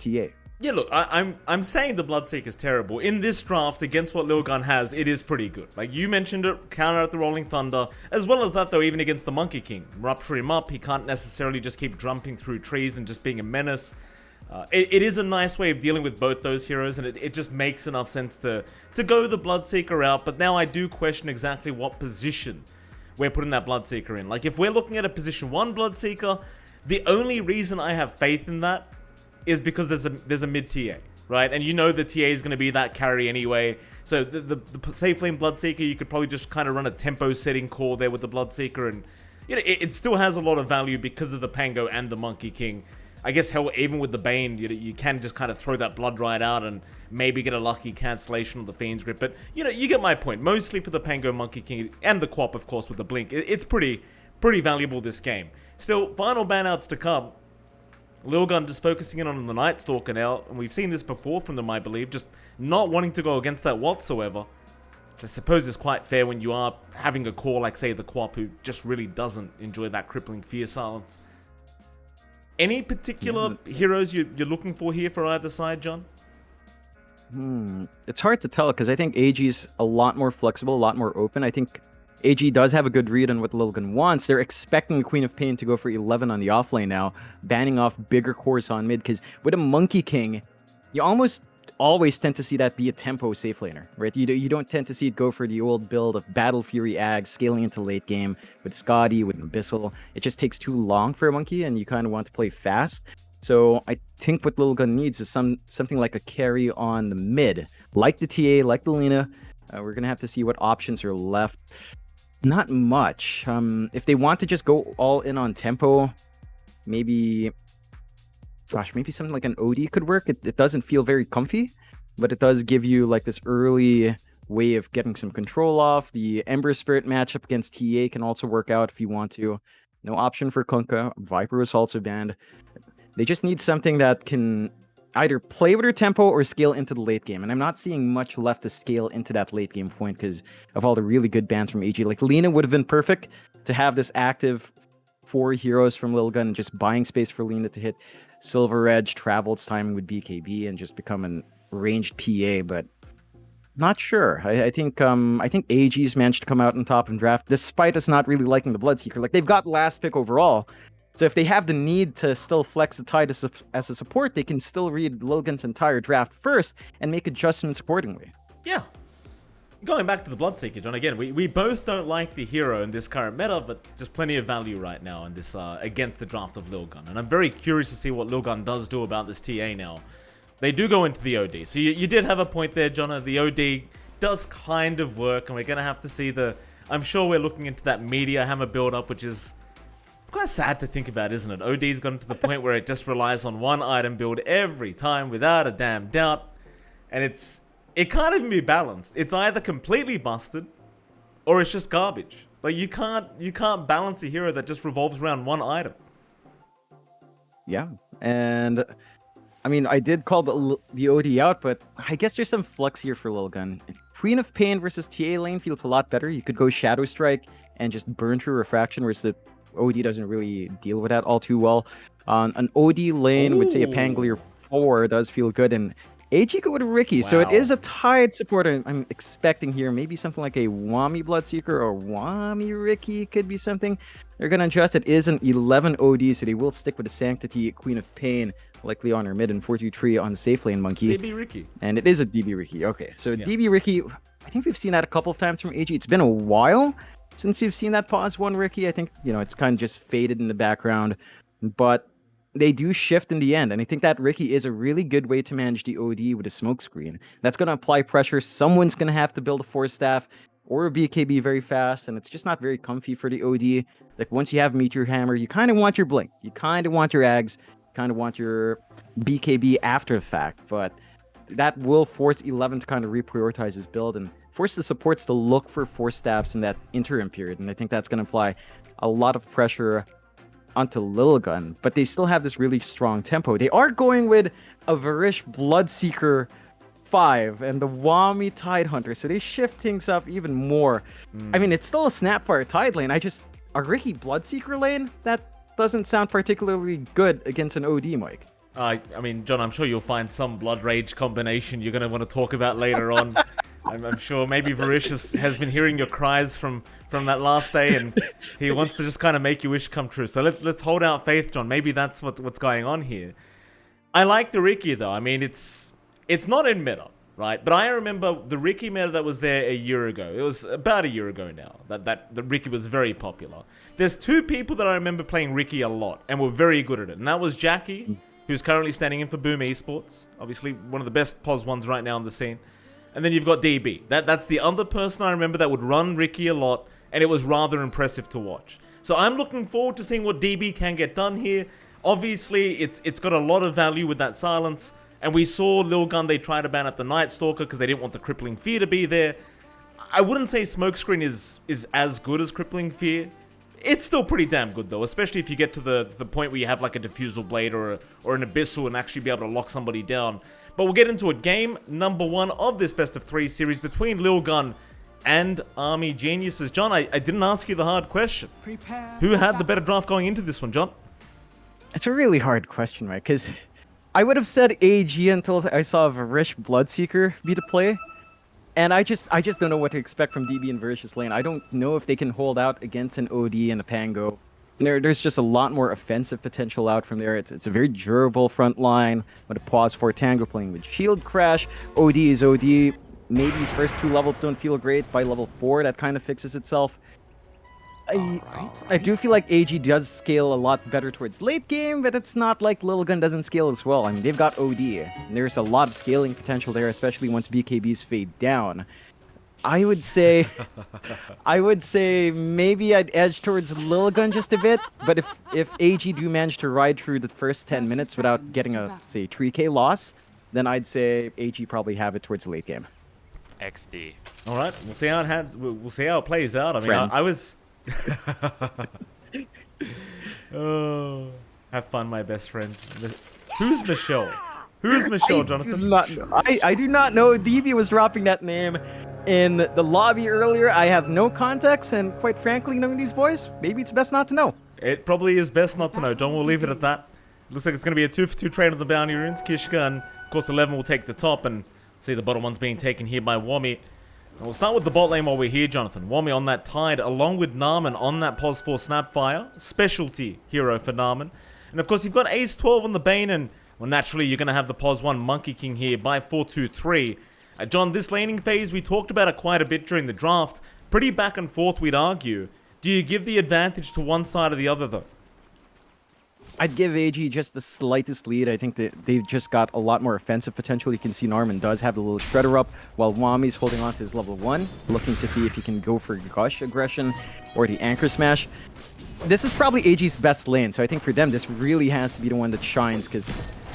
TA. Yeah, look, I'm saying the Bloodseeker is terrible. In this draft, against what Lilgun has, it is pretty good. Like, you mentioned it, counter out the Rolling Thunder. As well as that, though, even against the Monkey King. Rupture him up, he can't necessarily just keep jumping through trees and just being a menace. It is a nice way of dealing with both those heroes, and it just makes enough sense to go the Bloodseeker route. But now I do question exactly what position we're putting that Bloodseeker in. Like, if we're looking at a position 1 Bloodseeker, the only reason I have faith in that is because there's a mid TA, right? And you know the TA is going to be that carry anyway. So the Safe Flame Bloodseeker, you could probably just kind of run a tempo setting core there with the Bloodseeker, and you know it still has a lot of value because of the Pango and the Monkey King. I guess hell, even with the Bane, you can just kind of throw that Blood right out and maybe get a lucky cancellation of the Fiend's Grip. But you know, you get my point. Mostly for the Pango, Monkey King, and the Quap, of course, with the Blink. It's pretty valuable this game. Still, final banouts to come. Lilgun just focusing in on the Night Stalker now, and we've seen this before from them, I believe, just not wanting to go against that whatsoever. Which I suppose is quite fair when you are having a core like, say, the Quap, who just really doesn't enjoy that crippling Fear Silence. Any particular heroes you're looking for here for either side, John? It's hard to tell, because I think AG's a lot more flexible, a lot more open. I think AG does have a good read on what Lilgun wants. They're expecting Queen of Pain to go for 11 on the offlane now, banning off bigger cores on mid, because with a Monkey King, you almost always tend to see that be a tempo safe laner, right? You don't tend to see it go for the old build of Battle Fury Ags scaling into late game with Scotty, with Abyssal. It just takes too long for a Monkey, and you kind of want to play fast. So I think what Lilgun needs is something like a carry on the mid, like the TA, like the Lina. We're going to have to see what options are left. Not much. If they want to just go all in on tempo, maybe something like an OD could work. It doesn't feel very comfy, but it does give you like this early way of getting some control off. The Ember Spirit matchup against TA can also work out if you want to. No option for Kunkka. Viper was also banned. They just need something that can either play with her tempo or scale into the late game. And I'm not seeing much left to scale into that late game point because of all the really good bans from AG. Like, Lina would have been perfect to have this active 4 heroes from Lilgun and just buying space for Lina to hit Silver Edge, travel its timing with BKB, and just become an ranged PA, but not sure. I think AG's managed to come out on top in draft, despite us not really liking the Bloodseeker. Like, they've got last pick overall, so if they have the need to still flex the tide as a support, they can still read Lilgun's entire draft first and make adjustments accordingly. Yeah. Going back to the Bloodseeker, John, again, we both don't like the hero in this current meta, but just plenty of value right now in this against the draft of Lilgun. And I'm very curious to see what Lilgun does do about this TA now. They do go into the OD. So you did have a point there, John. The OD does kind of work, and we're going to have to see I'm sure we're looking into that Meteor Hammer build-up, which is quite sad to think about, isn't it? OD's gotten to the point where it just relies on one item build every time without a damn doubt. And it can't even be balanced. It's either completely busted or it's just garbage. Like, you can't balance a hero that just revolves around one item. Yeah, and I mean, I did call the OD out, but I guess there's some flex here for Lilgun. If Queen of Pain versus TA lane feels a lot better, you could go Shadow Strike and just burn through Refraction, whereas the OD doesn't really deal with that all too well. An OD lane with, say, a Pangolier 4 does feel good, and AG go with Ricky, so it is a tied support I'm expecting here. Maybe something like a Wami Bloodseeker or Wami Ricky could be something. They're going to adjust. It is an 11 OD, so they will stick with the Sanctity Queen of Pain, likely on her mid, and 423 on the safe lane Monkey. DB Ricky. And it is a DB Ricky. Okay, so yeah. DB Ricky, I think we've seen that a couple of times from AG. It's been a while since we've seen that pause 1 Ricky. I think, it's kind of just faded in the background, but they do shift in the end, and I think that Ricky is a really good way to manage the OD with a smoke screen. That's going to apply pressure. Someone's going to have to build a Force Staff or a BKB very fast, and it's just not very comfy for the OD. Like, once you have Meteor Hammer, you kind of want your Blink, you kind of want your Ags, you kind of want your BKB after the fact, but that will force 11 to kind of reprioritize his build and force the supports to look for Force Staffs in that interim period, and I think that's going to apply a lot of pressure onto Lilgun, but they still have this really strong tempo. They are going with a Varish Bloodseeker 5 and the Wami Tidehunter, so they shift things up even more. I mean, it's still a Snapfire Tide lane. A Ricky Bloodseeker lane? That doesn't sound particularly good against an OD, Mike. I mean, John, I'm sure you'll find some Blood Rage combination you're going to want to talk about later on. I'm sure maybe Varicious has been hearing your cries from that last day, and he wants to just kind of make your wish come true. So let's hold out faith, John. Maybe that's what's going on here. I like the Ricky, though. I mean, it's not in meta, right? But I remember the Ricky meta that was there a year ago. It was about a year ago now that the Ricky was very popular. There's two people that I remember playing Ricky a lot and were very good at it, and that was Jackie, who's currently standing in for Boom Esports. Obviously, one of the best POS ones right now on the scene. And then you've got DB. That's the other person I remember that would run Ricky a lot, and it was rather impressive to watch. So I'm looking forward to seeing what DB can get done here. Obviously, it's got a lot of value with that silence. And we saw Lilgun, they tried to ban at the Night Stalker because they didn't want the Crippling Fear to be there. I wouldn't say Smokescreen is as good as Crippling Fear. It's still pretty damn good, though, especially if you get to the point where you have like a Diffusal Blade or an Abyssal and actually be able to lock somebody down. But we'll get into it. Game number 1 of this best of 3 series between Lilgun and Army Geniuses. John, I didn't ask you the hard question. Who had the better draft going into this one, John? It's a really hard question, right? Because I would have said AG until I saw Varish Bloodseeker be the play. And I just don't know what to expect from DB and Varish's lane. I don't know if they can hold out against an OD and a Pango. There's just a lot more offensive potential out from there. It's a very durable front line with a pause for Tango playing with Shield Crash. OD is OD. Maybe first 2 levels don't feel great. By level 4, that kind of fixes itself. I do feel like AG does scale a lot better towards late game, but it's not like Lilgun doesn't scale as well. I mean, they've got OD, and there's a lot of scaling potential there, especially once BKBs fade down. I would say maybe I'd edge towards Lilgun just a bit, but if AG do manage to ride through the first 10 minutes without getting a, say, 3k loss, then I'd say AG probably have it towards the late game. XD. All right, we'll see how we'll see how it plays out. I mean, I was. Oh, have fun, my best friend. Who's Michelle? Who's Michelle, Jonathan? I do not know. DB was dropping that name in the lobby earlier. I have no context, and quite frankly, knowing these boys, maybe it's best not to know. It probably is best not to know. John, we'll leave it at that. Looks like it's going to be a 2-for-2 trade on the bounty runes. Kishka and, of course, 11 will take the top, and see the bottom one's being taken here by Wami. And we'll start with the bot lane while we're here, Jonathan. Wami on that Tide, along with Narman on that Pos 4 Snapfire. Specialty hero for Narman. And, of course, you've got Ace 12 on the Bane, and, well, naturally, you're going to have the Pos 1 Monkey King here by 4-2-3. John, this laning phase, we talked about it quite a bit during the draft. Pretty back and forth, we'd argue. Do you give the advantage to one side or the other, though? I'd give AG just the slightest lead. I think that they've just got a lot more offensive potential. You can see Narman does have the little shredder up, while Wami's holding on to his level 1, looking to see if he can go for Gush aggression or the Anchor Smash. This is probably AG's best lane, so I think for them, this really has to be the one that shines, because,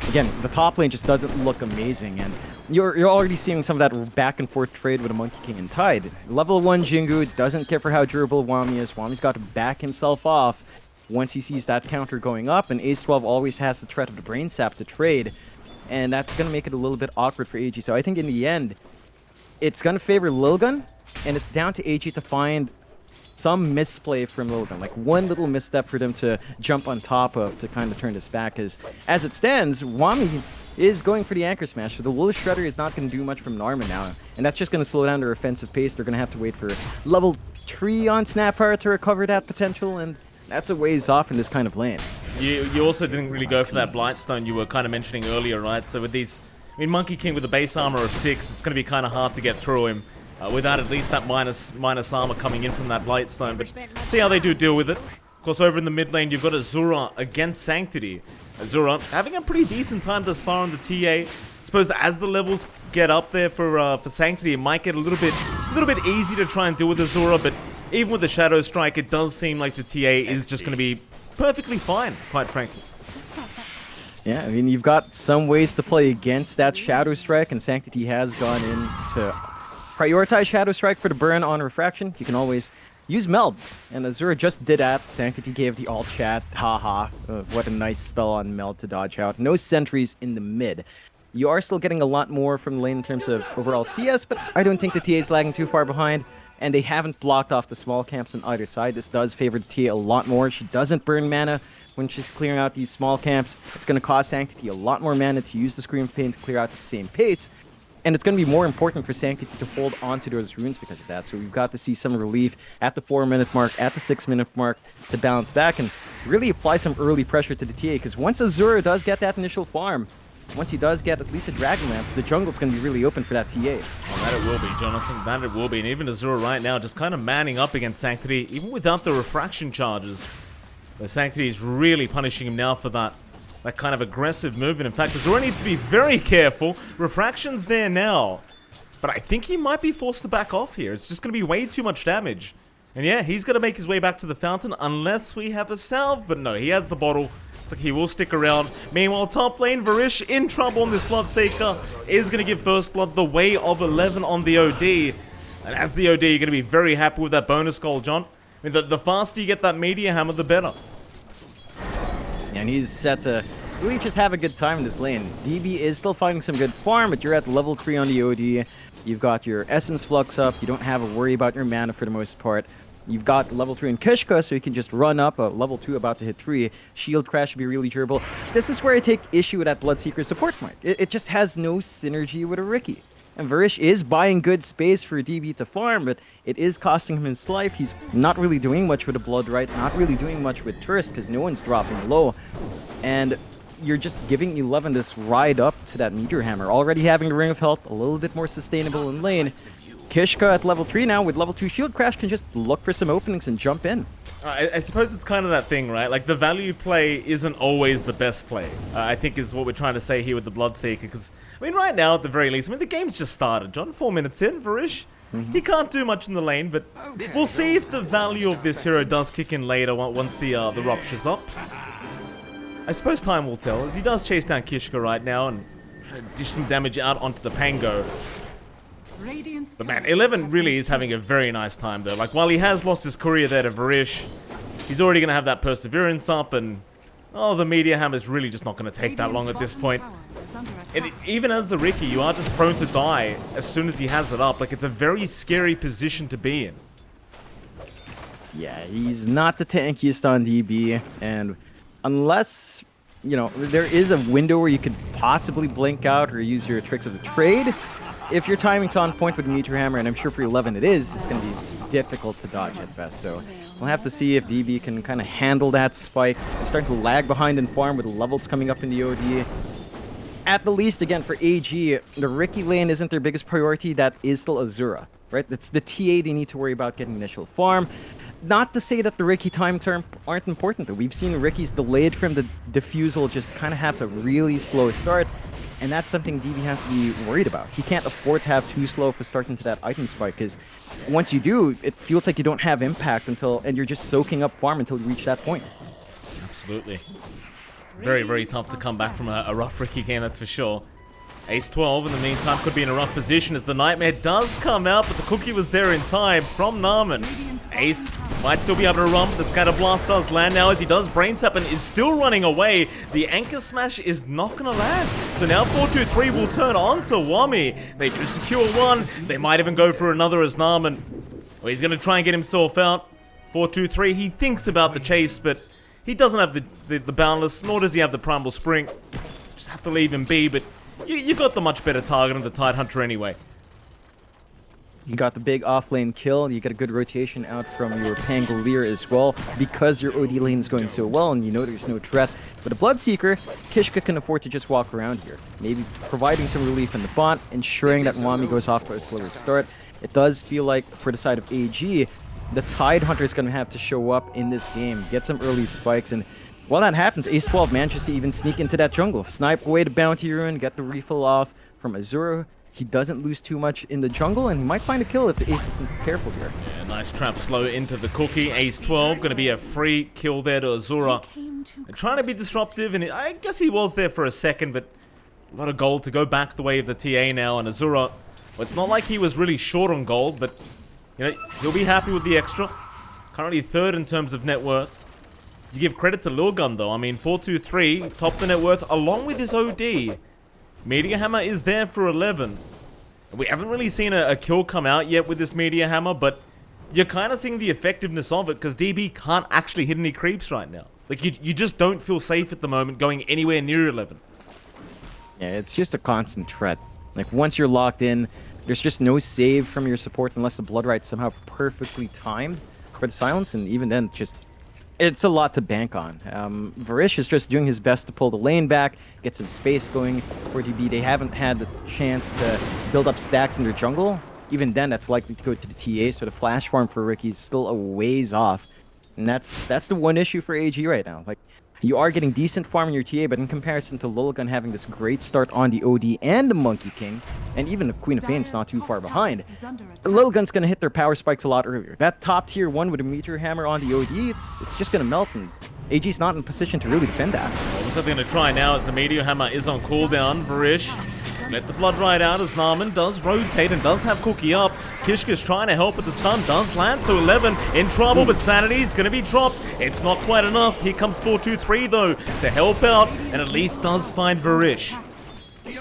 again, the top lane just doesn't look amazing, and you're already seeing some of that back and forth trade with a Monkey King and Tide. Level 1 Jingu doesn't care for how durable Wami is. Wami's got to back himself off once he sees that counter going up, and Ace 12 always has the threat of the Brain Sap to trade, and that's going to make it a little bit awkward for AG. So I think in the end, it's going to favor Lilgun, and it's down to AG to find some misplay from Lilgun, like one little misstep for them to jump on top of to kind of turn this back, because as it stands, Wami is going for the Anchor Smash, so the Wool Shredder is not going to do much from Narman now, and that's just going to slow down their offensive pace. They're going to have to wait for level 3 on Snapfire to recover that potential, and that's a ways off in this kind of lane. You also didn't really go for that Blightstone you were kind of mentioning earlier, right? So with these, I mean, Monkey King with a base armor of 6, it's going to be kind of hard to get through him without at least that minus armor coming in from that Blightstone. But see how they do deal with it. Of course, over in the mid lane, you've got Azura against Sanctity. Azura having a pretty decent time thus far on the TA. Suppose as the levels get up there for Sanctity, it might get a little bit easy to try and deal with Azura, but even with the Shadow Strike, it does seem like the TA is just going to be perfectly fine, quite frankly. Yeah, I mean, you've got some ways to play against that Shadow Strike, and Sanctity has gone in to prioritize Shadow Strike for the burn on Refraction. You can always use Meld, and Azura just did that. Sanctity gave the alt chat, haha, what a nice spell on Meld to dodge out. No sentries in the mid. You are still getting a lot more from the lane in terms of overall CS, but I don't think the TA is lagging too far behind. and they haven't blocked off the small camps on either side. This does favor the TA a lot more. She doesn't burn mana when she's clearing out these small camps. It's going to cost Sanctity a lot more mana to use the Scream of Pain to clear out at the same pace. And it's going to be more important for Sanctity to hold onto those runes because of that. So we've got to see some relief at the 4-minute mark, at the 6-minute mark to balance back and really apply some early pressure to the TA. Because once Azura does get that initial farm, once he does get at least a Dragonlance, the jungle's going to be really open for that TA. Oh, that it will be, Jonathan. That it will be. And even Azura right now just kind of manning up against Sanctity, even without the refraction charges. The Sanctity is really punishing him now for that kind of aggressive movement. In fact, Azura needs to be very careful. Refraction's there now. But I think he might be forced to back off here. It's just going to be way too much damage. And yeah, he's going to make his way back to the fountain unless we have a salve. But no, he has the bottle. Looks like he will stick around. Meanwhile, top lane, Varish in trouble on this Bloodseeker. Is going to give First Blood the way of 11 on the OD. And as the OD, you're going to be very happy with that bonus goal, John. I mean, the faster you get that Meteor Hammer, the better. And he's set to really just have a good time in this lane. DB is still finding some good farm, but you're at level 3 on the OD. You've got your Essence Flux up. You don't have to worry about your mana for the most part. You've got level 3 in Kishka, so you can just run up. Level 2 about to hit 3. Shield Crash should be really durable. This is where I take issue with that Bloodseeker support point. It just has no synergy with a Riki. And Varish is buying good space for DB to farm, but it is costing him his life. He's not really doing much with a Blood Right, not really doing much with Turst, because no one's dropping low. And you're just giving 11 this ride up to that Meteor Hammer. Already having the Ring of Health, a little bit more sustainable in lane. Kishka at level 3 now with level 2 Shield Crash can just look for some openings and jump in. I suppose it's kind of that thing, right? Like, the value play isn't always the best play, I think is what we're trying to say here with the Bloodseeker. Because, I mean, right now, at the very least, I mean, the game's just started, John. 4 minutes in, Varish. He can't do much in the lane, but we'll see if the value of this hero does kick in later once the Rupture's up. I suppose time will tell, as he does chase down Kishka right now and dish some damage out onto the Pango. But man, 11 really is having a very nice time though. Like, while he has lost his courier there to Varish, he's already going to have that Perseverance up, and oh, the Meteor Hammer is really just not going to take that long at this point. And even as the Riki, you are just prone to die as soon as he has it up. Like, it's a very scary position to be in. Yeah, he's not the tankiest on DB, and unless, you know, there is a window where you could possibly blink out or use your tricks of the trade. If your timing's on point with Meteor Hammer, and I'm sure for 11 it is, it's going to be difficult to dodge at best. So we'll have to see if DB can kind of handle that spike. He's starting to lag behind in farm with levels coming up in the OD. At the least, again, for AG, the Riki lane isn't their biggest priority. That is still Azura, right? That's the TA they need to worry about getting initial farm. Not to say that the Riki times aren't important, though. We've seen Riki's delayed from the defusal just kind of have a really slow start, and that's something DB has to be worried about. He can't afford to have too slow of a start into that item spike, because once you do, it feels like you don't have impact and you're just soaking up farm until you reach that point. Absolutely. Very, very tough to come back from a rough Riki game, that's for sure. Ace 12 in the meantime could be in a rough position as the Nightmare does come out, but the cookie was there in time from Narman. Ace might still be able to run, but the Scatter Blast does land now as he does Brain Sap and is still running away. The Anchor Smash is not going to land. So now 4-2-3 will turn on to Wami. They do secure one. They might even go for another as Narman. Well, he's going to try and get himself out. 4-2-3, he thinks about the chase, but he doesn't have the Boundless, nor does he have the Primal Spring. So just have to leave him be, but you got the much better target on the Tidehunter anyway. You got the big off-lane kill. You get a good rotation out from your Pangolier as well, because your OD lane is going so well and you know there's no threat. But a Bloodseeker, Kishka can afford to just walk around here. Maybe providing some relief in the bot, ensuring that Wami goes off to a slower start. It does feel like, for the side of AG, the Tidehunter is going to have to show up in this game, get some early spikes, and while that happens, Ace 12 manages to even sneak into that jungle, snipe away the Bounty Rune, get the refill off from Azura. He doesn't lose too much in the jungle, and he might find a kill if Ace isn't careful here. Yeah, nice trap slow into the cookie. Ace 12 going to be a free kill there to Azura. And trying to be disruptive, and I guess he was there for a second, but a lot of gold to go back the way of the TA now, and Azura, well, it's not like he was really short on gold, but you know, he'll be happy with the extra. Currently third in terms of net worth. You give credit to Lilgun though. I mean, 4-2-3, top the net worth along with his OD. Meteor Hammer is there for 11. We haven't really seen a kill come out yet with this Meteor Hammer, but you're kind of seeing the effectiveness of it because DB can't actually hit any creeps right now. Like, you just don't feel safe at the moment going anywhere near 11. Yeah, it's just a constant threat. Like, once you're locked in, there's just no save from your support unless the Blood Rite's somehow perfectly timed for the silence, and even then, it's a lot to bank on. Varish is just doing his best to pull the lane back, get some space going for DB. They haven't had the chance to build up stacks in their jungle. Even then, that's likely to go to the TA, so the flash farm for Ricky is still a ways off. And that's the one issue for AG right now. Like, you are getting decent farm in your TA, but in comparison to Lilgun having this great start on the OD and the Monkey King, and even the Queen of Pain's not too far behind, Lilgun's going to hit their power spikes a lot earlier. That top tier 1 with a Meteor Hammer on the OD, it's just going to melt, and AG's not in position to really defend that. Well, we're something to try now as the Meteor Hammer is on cooldown. Varish let the blood ride out as Narman does rotate and does have Cookie up. Kishka's trying to help, but the stun does land, so 11 in trouble, but Sanity's going to be dropped. It's not quite enough. Here comes 423 though to help out, and at least does find Varish.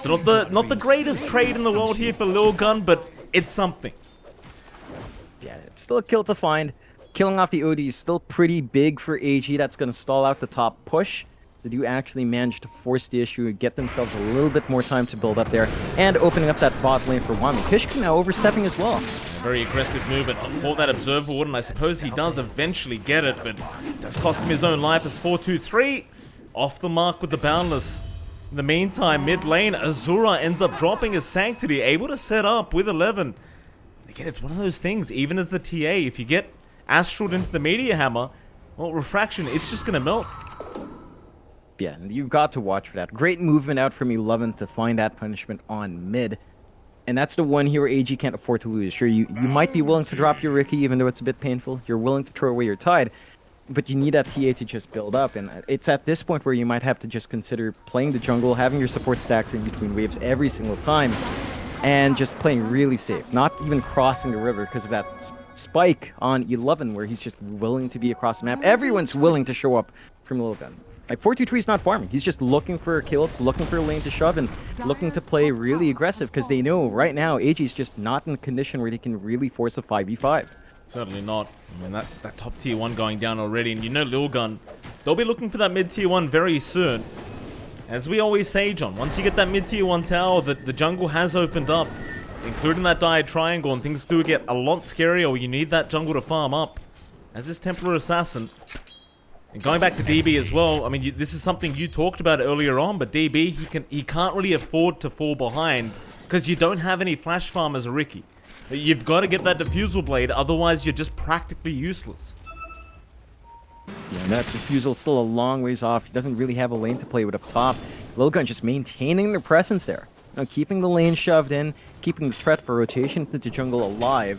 So not the greatest trade in the world here for Lilgun, but it's something. Yeah, it's still a kill to find. Killing off the OD is still pretty big for AG. That's going to stall out the top push. They do actually manage to force the issue and get themselves a little bit more time to build up there, and opening up that bot lane for Wami. Kishka now overstepping as well. A very aggressive movement for that Observer Ward, and I suppose he does eventually get it, but it does cost him his own life as 423 off the mark with the Boundless. In the meantime, mid lane, Azura ends up dropping his Sanctity, able to set up with 11. Again, it's one of those things, even as the TA, if you get Astraled into the Meteor Hammer, well, Refraction, it's just going to melt. Yeah, you've got to watch for that. Great movement out from 11 to find that punishment on mid. And that's the one here where AG can't afford to lose. Sure, you might be willing to drop your Ricky, even though it's a bit painful. You're willing to throw away your Tide. But you need that TA to just build up. And it's at this point where you might have to just consider playing the jungle, having your support stacks in between waves every single time, and just playing really safe. Not even crossing the river because of that spike on 11 where he's just willing to be across the map. Everyone's willing to show up from Lilgun. Like, 423 is not farming. He's just looking for kills, looking for a lane to shove, and looking to play really aggressive because they know right now AG is just not in a condition where they can really force a 5v5. Certainly not. I mean, that top tier 1 going down already, and you know Lilgun, they'll be looking for that mid tier 1 very soon. As we always say, John, once you get that mid tier 1 tower, the jungle has opened up, including that Dyad Triangle, and things do get a lot scarier where you need that jungle to farm up. As this Templar Assassin... And going back to DB as well, I mean, this is something you talked about earlier on, but DB, he can't really afford to fall behind because you don't have any flash farm as a Ricky. You've got to get that Diffusal Blade, otherwise you're just practically useless. Yeah, and that Diffusal is still a long ways off. He doesn't really have a lane to play with up top. Lilgun just maintaining their presence there. You know, keeping the lane shoved in, keeping the threat for rotation into the jungle alive.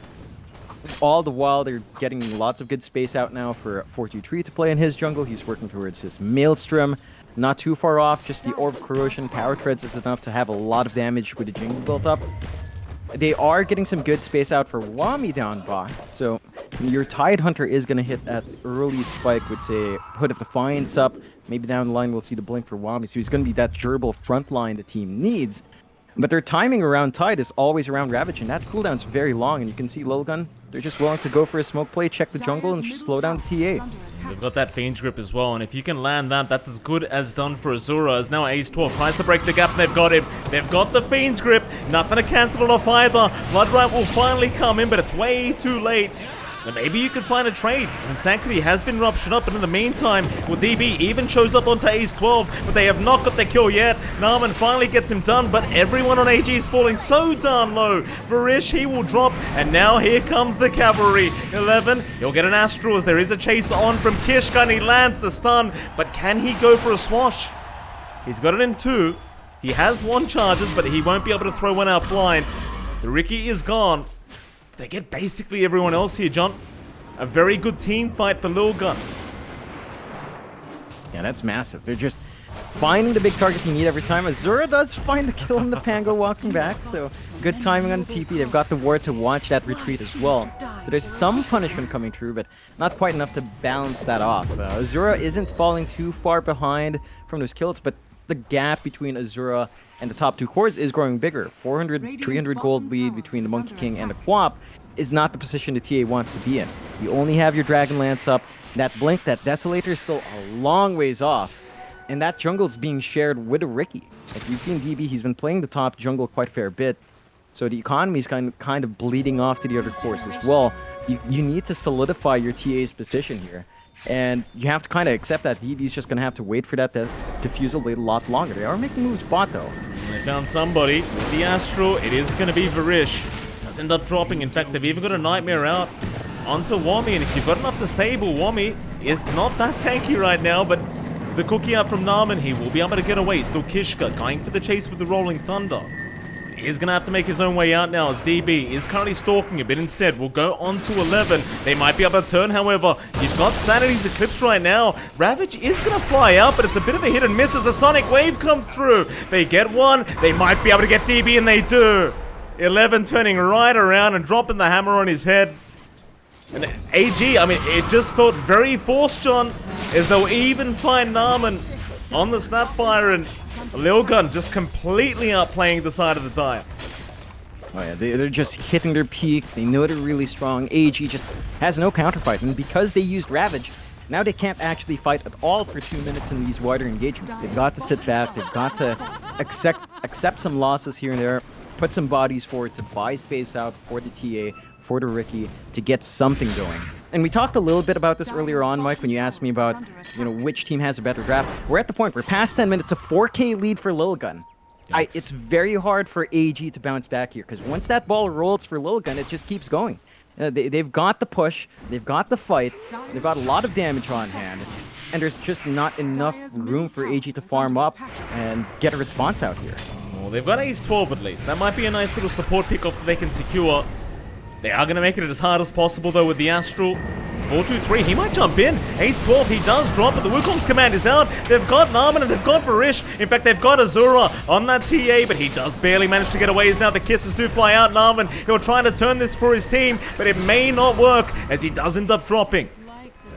All the while, they're getting lots of good space out now for 423 to play in his jungle. He's working towards his Maelstrom. Not too far off, just the Orb of Corrosion. Power Treads is enough to have a lot of damage with the jungle built up. They are getting some good space out for Wami down bot. So your Tide Hunter is going to hit that early spike with, say, Hood of Defiance up. Maybe down the line we'll see the blink for Wami. So he's going to be that durable front line the team needs. But their timing around Tide is always around Ravage, and that cooldown's very long, and you can see Lilgun, they're just willing to go for a smoke play, check the jungle, and slow down the TA. They've got that Fiend's Grip as well, and if you can land that, that's as good as done for Azura, as now Ace 12 tries to break the gap, and they've got him. They've got the Fiend's Grip, nothing to cancel it off either. Blood Rite will finally come in, but it's way too late. Then maybe you could find a trade. And Sanctity has been ruptured up, and in the meantime, well, DB even shows up onto Ace 12, but they have not got their kill yet. Narman finally gets him done, but everyone on AG is falling so darn low. Varish, he will drop, and now here comes the cavalry. 11, he'll get an Astral as there is a chase on from Kishka, and he lands the stun, but can he go for a swash? He's got it in 2. He has 1 charges, but he won't be able to throw one out blind. The Ricky is gone. They get basically everyone else here, John. A very good team fight for Lilgun. Yeah, that's massive. They're just finding the big target you need every time. Azura does find the kill in the Pango walking back, so good timing on TP. They've got the ward to watch that retreat as well. So there's some punishment coming through, but not quite enough to balance that off. Azura isn't falling too far behind from those kills, but the gap between Azura and the top 2 cores is growing bigger. 400, 300 gold lead between the Monkey King and the Quap. is not the position the TA wants to be in. You only have your Dragon Lance up. That Blink, that Desolator is still a long ways off. And that jungle's being shared with a Riki. Like, you've seen DB, he's been playing the top jungle quite a fair bit. So the economy's kind of bleeding off to the other cores as well. You need to solidify your TA's position here. And you have to kind of accept that DB's just going to have to wait for that to defuse a lot longer. They are making moves bot, though. They found somebody with the Astral. It is going to be Varish. Does end up dropping. In fact, they've even got a Nightmare out onto Wami. And if you've got enough disable, Wami is not that tanky right now, but the cookie out from Narman, he will be able to get away. Still Kishka going for the chase with the Rolling Thunder. He's going to have to make his own way out now as DB is currently stalking a bit instead. We'll go on to 11. They might be able to turn, however. You've got Sanity's Eclipse right now. Ravage is going to fly out, but it's a bit of a hit and miss as the Sonic Wave comes through. They get one. They might be able to get DB, and they do. 11 turning right around and dropping the hammer on his head. And AG, I mean, it just felt very forced, John, as they'll even find Narman on the Snapfire, and Lilgun just completely outplaying the side of the dive. Oh yeah, they're just hitting their peak. They know they're really strong. AG just has no counterfight, and because they used Ravage, now they can't actually fight at all for 2 minutes in these wider engagements. They've got to sit back. They've got to accept some losses here and there, put some bodies forward to buy space out for the TA, for the Riki, to get something going. And we talked a little bit about this earlier on, Mike, when you asked me about, which team has a better draft. We're at the point where past 10 minutes, a 4K lead for Lilgun. It's very hard for AG to bounce back here, because once that ball rolls for Lilgun, it just keeps going. They've got the push, they've got the fight, they've got a lot of damage on hand, and there's just not enough room for AG to farm up and get a response out here. Well, they've got Ace 12 at least. That might be a nice little support pick-off that they can secure. They are going to make it as hard as possible, though, with the Astral. It's 4-2-3. He might jump in. Ace 12, he does drop, but the Wukong's command is out. They've got Narman and they've got Varish. In fact, they've got Azura on that TA, but he does barely manage to get away. As now the kisses do fly out. Narman, he'll try to turn this for his team, but it may not work, as he does end up dropping.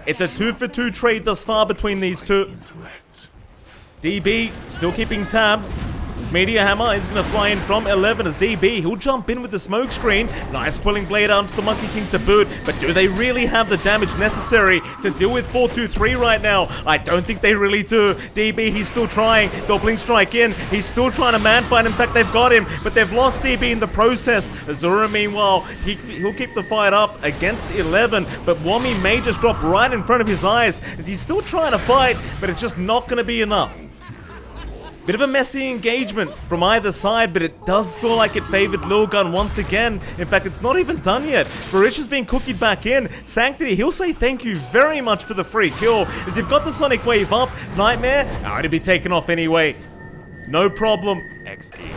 It's a 2-for-2 trade thus far between these two. DB still keeping tabs. His Meteor Hammer is going to fly in from 11 as DB. He'll jump in with the smoke screen. Nice Quelling Blade onto the Monkey King to boot. But do they really have the damage necessary to deal with 4-2-3 right now? I don't think they really do. DB, he's still trying. They'll Blink Strike in. He's still trying to man fight. In fact, they've got him, but they've lost DB in the process. Azura, meanwhile, he'll keep the fight up against 11. But Wami may just drop right in front of his eyes as he's still trying to fight, but it's just not going to be enough. Bit of a messy engagement from either side, but it does feel like it favored Lilgun once again. In fact, it's not even done yet. Varish is being cookied back in. Sanctity, he'll say thank you very much for the free kill, as you've got the Sonic Wave up. Nightmare, it'd be taken off anyway. No problem. XD.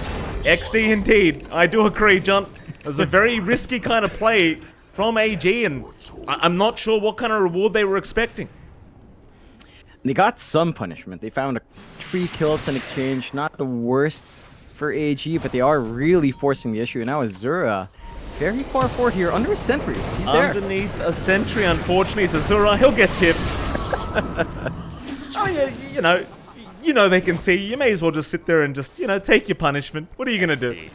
XD indeed. I do agree, John. It was a very risky kind of play from AG, and I'm not sure what kind of reward they were expecting. They got some punishment. They found 3 kills in exchange. Not the worst for AG, but they are really forcing the issue. And now Azura, very far forward here, under a sentry. He's there. Underneath a sentry, unfortunately, it's Azura. He'll get tipped. Oh, yeah, you know they can see. You may as well just sit there and just, take your punishment. What are you going to do?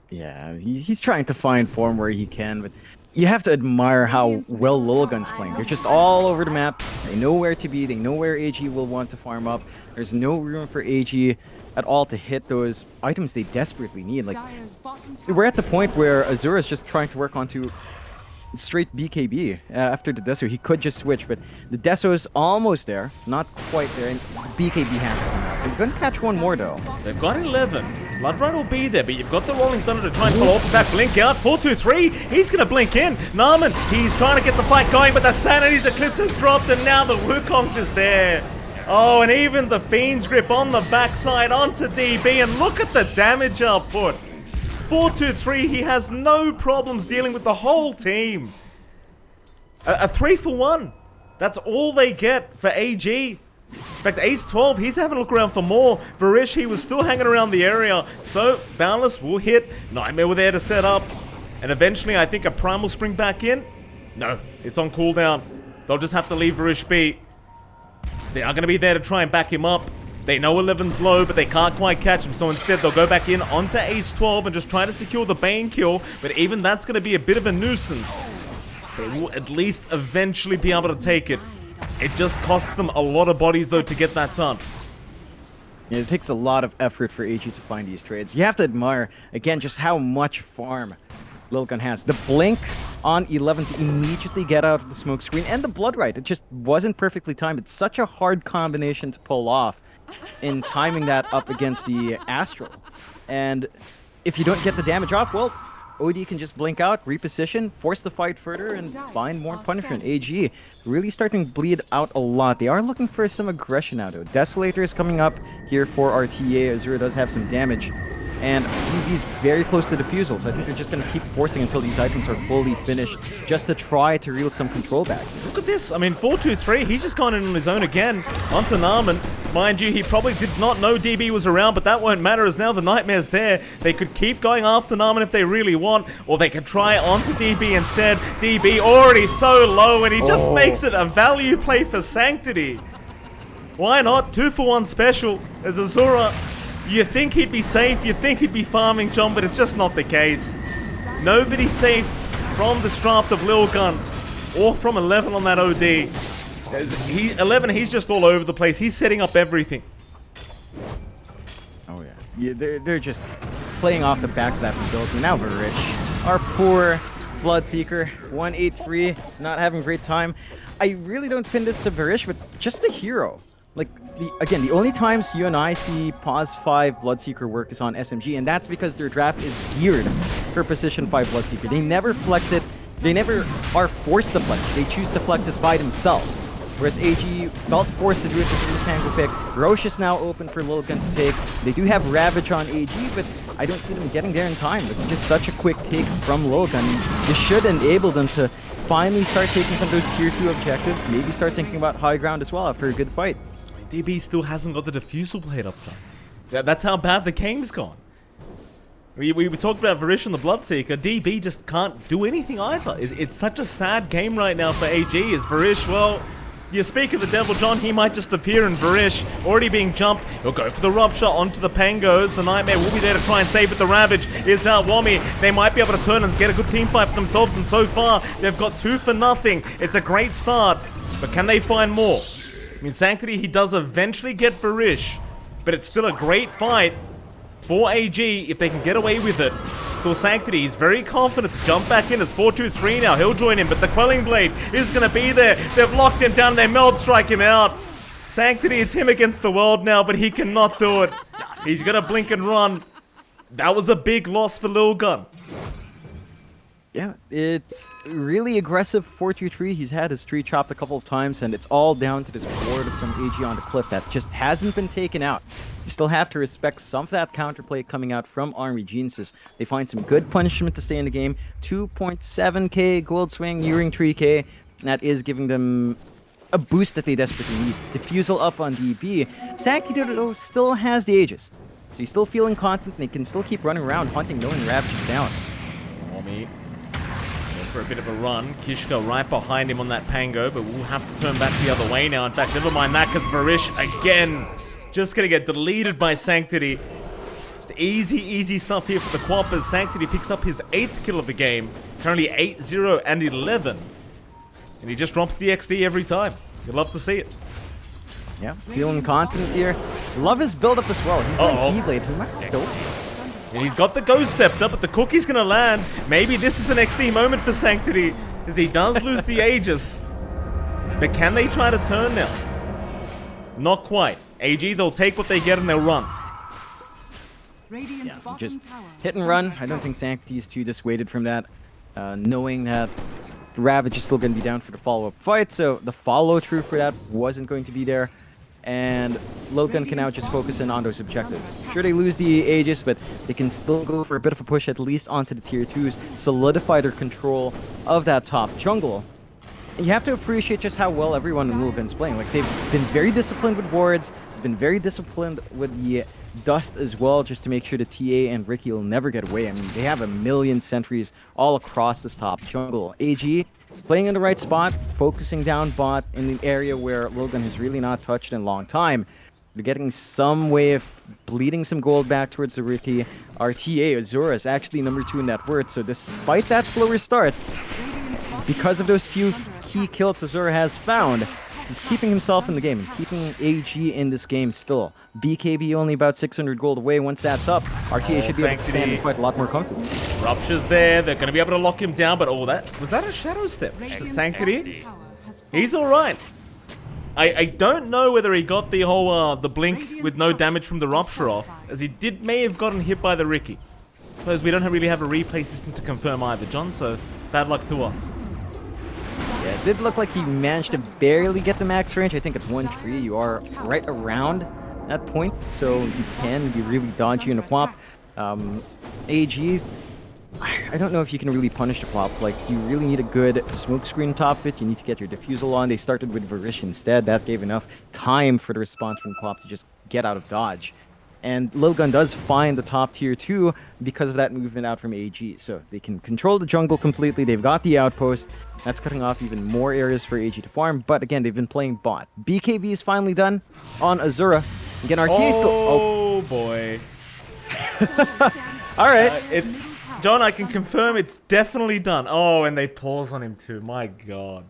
Yeah, he's trying to find form where he can, but you have to admire how well Lilgun's playing. They're just all over the map. They know where to be. They know where AG will want to farm up. There's no room for AG at all to hit those items they desperately need. Like, we're at the point where Azura is just trying to work onto straight BKB after the Deso. He could just switch, but the Deso is almost there. Not quite there, and BKB has to come out. They're gonna catch one more, though. They've got 11. Bloodrite will be there, but you've got the Rolling Thunder to try and follow off with that blink out. 4-2-3, he's going to blink in. Narman, he's trying to get the fight going, but the Sanity's Eclipse has dropped, and now the Wukong's is there. Oh, and even the Fiend's Grip on the backside onto DB, and look at the damage output. 4-2-3, he has no problems dealing with the whole team. A 3-for-1. That's all they get for AG. In fact, Ace 12, he's having a look around for more. Varish, he was still hanging around the area. So, Boundless will hit. Nightmare were there to set up. And eventually, I think a Prime will spring back in. No, it's on cooldown. They'll just have to leave Varish be. They are going to be there to try and back him up. They know 11's low, but they can't quite catch him, so instead they'll go back in onto Ace 12 and just try to secure the Bane kill, but even that's going to be a bit of a nuisance. They will at least eventually be able to take it. It just costs them a lot of bodies, though, to get that done. Yeah, it takes a lot of effort for AG to find these trades. You have to admire, again, just how much farm Lilgun has. The blink on 11 to immediately get out of the smoke screen, and the blood right. It just wasn't perfectly timed. It's such a hard combination to pull off in timing that up against the Astral. And if you don't get the damage off, well, OD can just blink out, reposition, force the fight further, and find more punishment. AG really starting to bleed out a lot. They are looking for some aggression now, though. Desolator is coming up here for RTA. Azura does have some damage. And DB's very close to defusal, so I think they're just going to keep forcing until these items are fully finished, just to try to reel some control back. Look at this. I mean, 4-2-3, he's just gone in on his own again. Onto Naaman. Mind you, he probably did not know DB was around, but that won't matter as now the Nightmare's there. They could keep going after Naaman if they really want, or they could try onto DB instead. DB already so low, and he just makes it a value play for Sanctity. Why not? 2-for-1 special as Azura. You think he'd be safe, you think he'd be farming John, but it's just not the case. Nobody's safe from this draft of Lilgun or from 11 on that OD. 11, he's just all over the place. He's setting up everything. Oh yeah, they're just playing off the back of that ability. Now Varish, our poor Bloodseeker, 183, not having a great time. I really don't pin this to Varish, but just a hero. Like, again, the only times you and I see Pause 5 Bloodseeker work is on SMG, and that's because their draft is geared for Position 5 Bloodseeker. They never flex it. They never are forced to flex it. They choose to flex it by themselves. Whereas AG felt forced to do it with the Tango pick. Roche is now open for Lilgun to take. They do have Ravage on AG, but I don't see them getting there in time. It's just such a quick take from Lilgun. This should enable them to finally start taking some of those tier 2 objectives. Maybe start thinking about high ground as well after a good fight. DB still hasn't got the defusal blade up there. That's how bad the game's gone. We talked about Varish and the Bloodseeker. DB just can't do anything either. It's such a sad game right now for AG. As Varish, well, you speak of the devil, John, he might just appear, and Varish already being jumped. He'll go for the Rupture onto the Pangos. The Nightmare will be there to try and save it. The Ravage is out. Wami, they might be able to turn and get a good team fight for themselves, and so far, they've got 2 for nothing. It's a great start, but can they find more? I mean, Sanctity, he does eventually get Varish, but it's still a great fight for AG if they can get away with it. Still Sanctity is very confident to jump back in. It's 4-2-3 now. He'll join him, but the Quelling Blade is going to be there. They've locked him down. They meld strike him out. Sanctity, it's him against the world now, but he cannot do it. He's going to blink and run. That was a big loss for Lilgun. Yeah, it's really aggressive 4-2-3. He's had his tree chopped a couple of times, and it's all down to this ward from AG on the cliff that just hasn't been taken out. You still have to respect some of that counterplay coming out from Army Geniuses. They find some good punishment to stay in the game. 2.7k gold swing, nearing 3k. And that is giving them a boost that they desperately need. Diffusal up on DB. Sanctity still has the Aegis, so he's still feeling confident, and he can still keep running around hunting, knowing Ravage is down. Wami for a bit of a run. Kishka right behind him on that Pango, but we'll have to turn back the other way now. In fact, never mind that, because Varish, again, just going to get deleted by Sanctity. Just easy stuff here for the Quap as Sanctity picks up his 8th kill of the game. Currently 8-0 and 11. And he just drops the XD every time. You'd love to see it. Yeah, feeling confident here. Love his build-up as well. He's going E-Blade. And he's got the Ghost Scepter, but the cookie's gonna land. Maybe this is an XD moment for Sanctity, as he does lose the Aegis. But can they try to turn now? Not quite. AG, they'll take what they get and they'll run. Yeah, just hit and run. I don't think Sanctity is too dissuaded from that. Knowing that Ravage is still going to be down for the follow-up fight, so the follow-through for that wasn't going to be there. And Lilgun can now just focus in on those objectives. Sure, they lose the Aegis, but they can still go for a bit of a push at least onto the tier 2s, solidify their control of that top jungle. And you have to appreciate just how well everyone in Lilgun's playing. Like, they've been very disciplined with wards, they've been very disciplined with the dust as well, just to make sure the TA and Ricky will never get away. I mean, they have a million sentries all across this top jungle. AG playing in the right spot, focusing down bot in the area where Lilgun has really not touched in a long time. They're getting some way of bleeding some gold back towards the Ricky. RTA, Azura is actually number 2 in net worth, so despite that slower start, because of those few key kills Azura has found, he's keeping himself in the game and keeping AG in this game still. BKB only about 600 gold away. Once that's up, RTA should be able to stand and fight a lot more comfortably. Rupture's there. They're going to be able to lock him down, but was that a shadow step? Sanctity? He's all right. I don't know whether he got the whole the blink with no damage from the rupture off, as he may have gotten hit by the Ricky. I suppose we don't really have a replay system to confirm either, John, so bad luck to us. Yeah, it did look like he managed to barely get the max range. I think at 1-3 you are right around that point, so you can be really dodgy in a plop. AG, I don't know if you can really punish the plop. Like, you really need a good smokescreen top of it. You need to get your diffusal on. They started with Varish instead. That gave enough time for the response from plop to just get out of dodge. And Lilgun does find the top tier 2 because of that movement out from AG. So they can control the jungle completely. They've got the outpost. That's cutting off even more areas for AG to farm. But again, they've been playing bot. BKB is finally done on Azura. Again, RTA still... Oh, boy. All right. John, I can confirm it's definitely done. Oh, and they pause on him too. My God.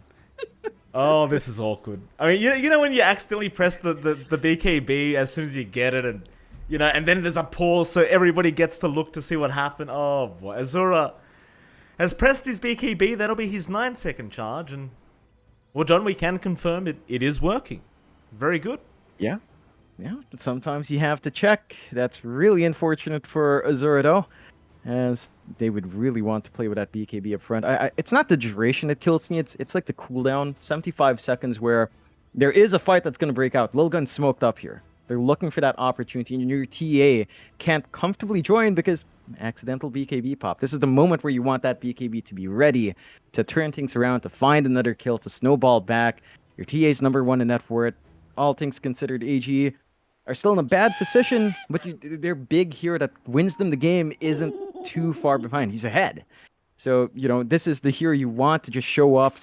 Oh, this is awkward. I mean, you know when you accidentally press the BKB as soon as you get it, and you know, and then there's a pause so everybody gets to look to see what happened. Oh boy, Azura has pressed his BKB. That'll be his 9-second charge, and well, John, we can confirm it is working. Very good. Yeah. Yeah. Sometimes you have to check. That's really unfortunate for Azura though, as they would really want to play with that BKB up front. It's not the duration that kills me. It's like the cooldown, 75 seconds, where there is a fight that's going to break out. Lilgun smoked up here. They're looking for that opportunity, and your TA can't comfortably join because accidental BKB pop. This is the moment where you want that BKB to be ready to turn things around, to find another kill, to snowball back. Your TA's number 1 in net worth. All things considered, AG are still in a bad position, but their big hero that wins them the game isn't too far behind. He's ahead. So, you know, this is the hero you want to just show up,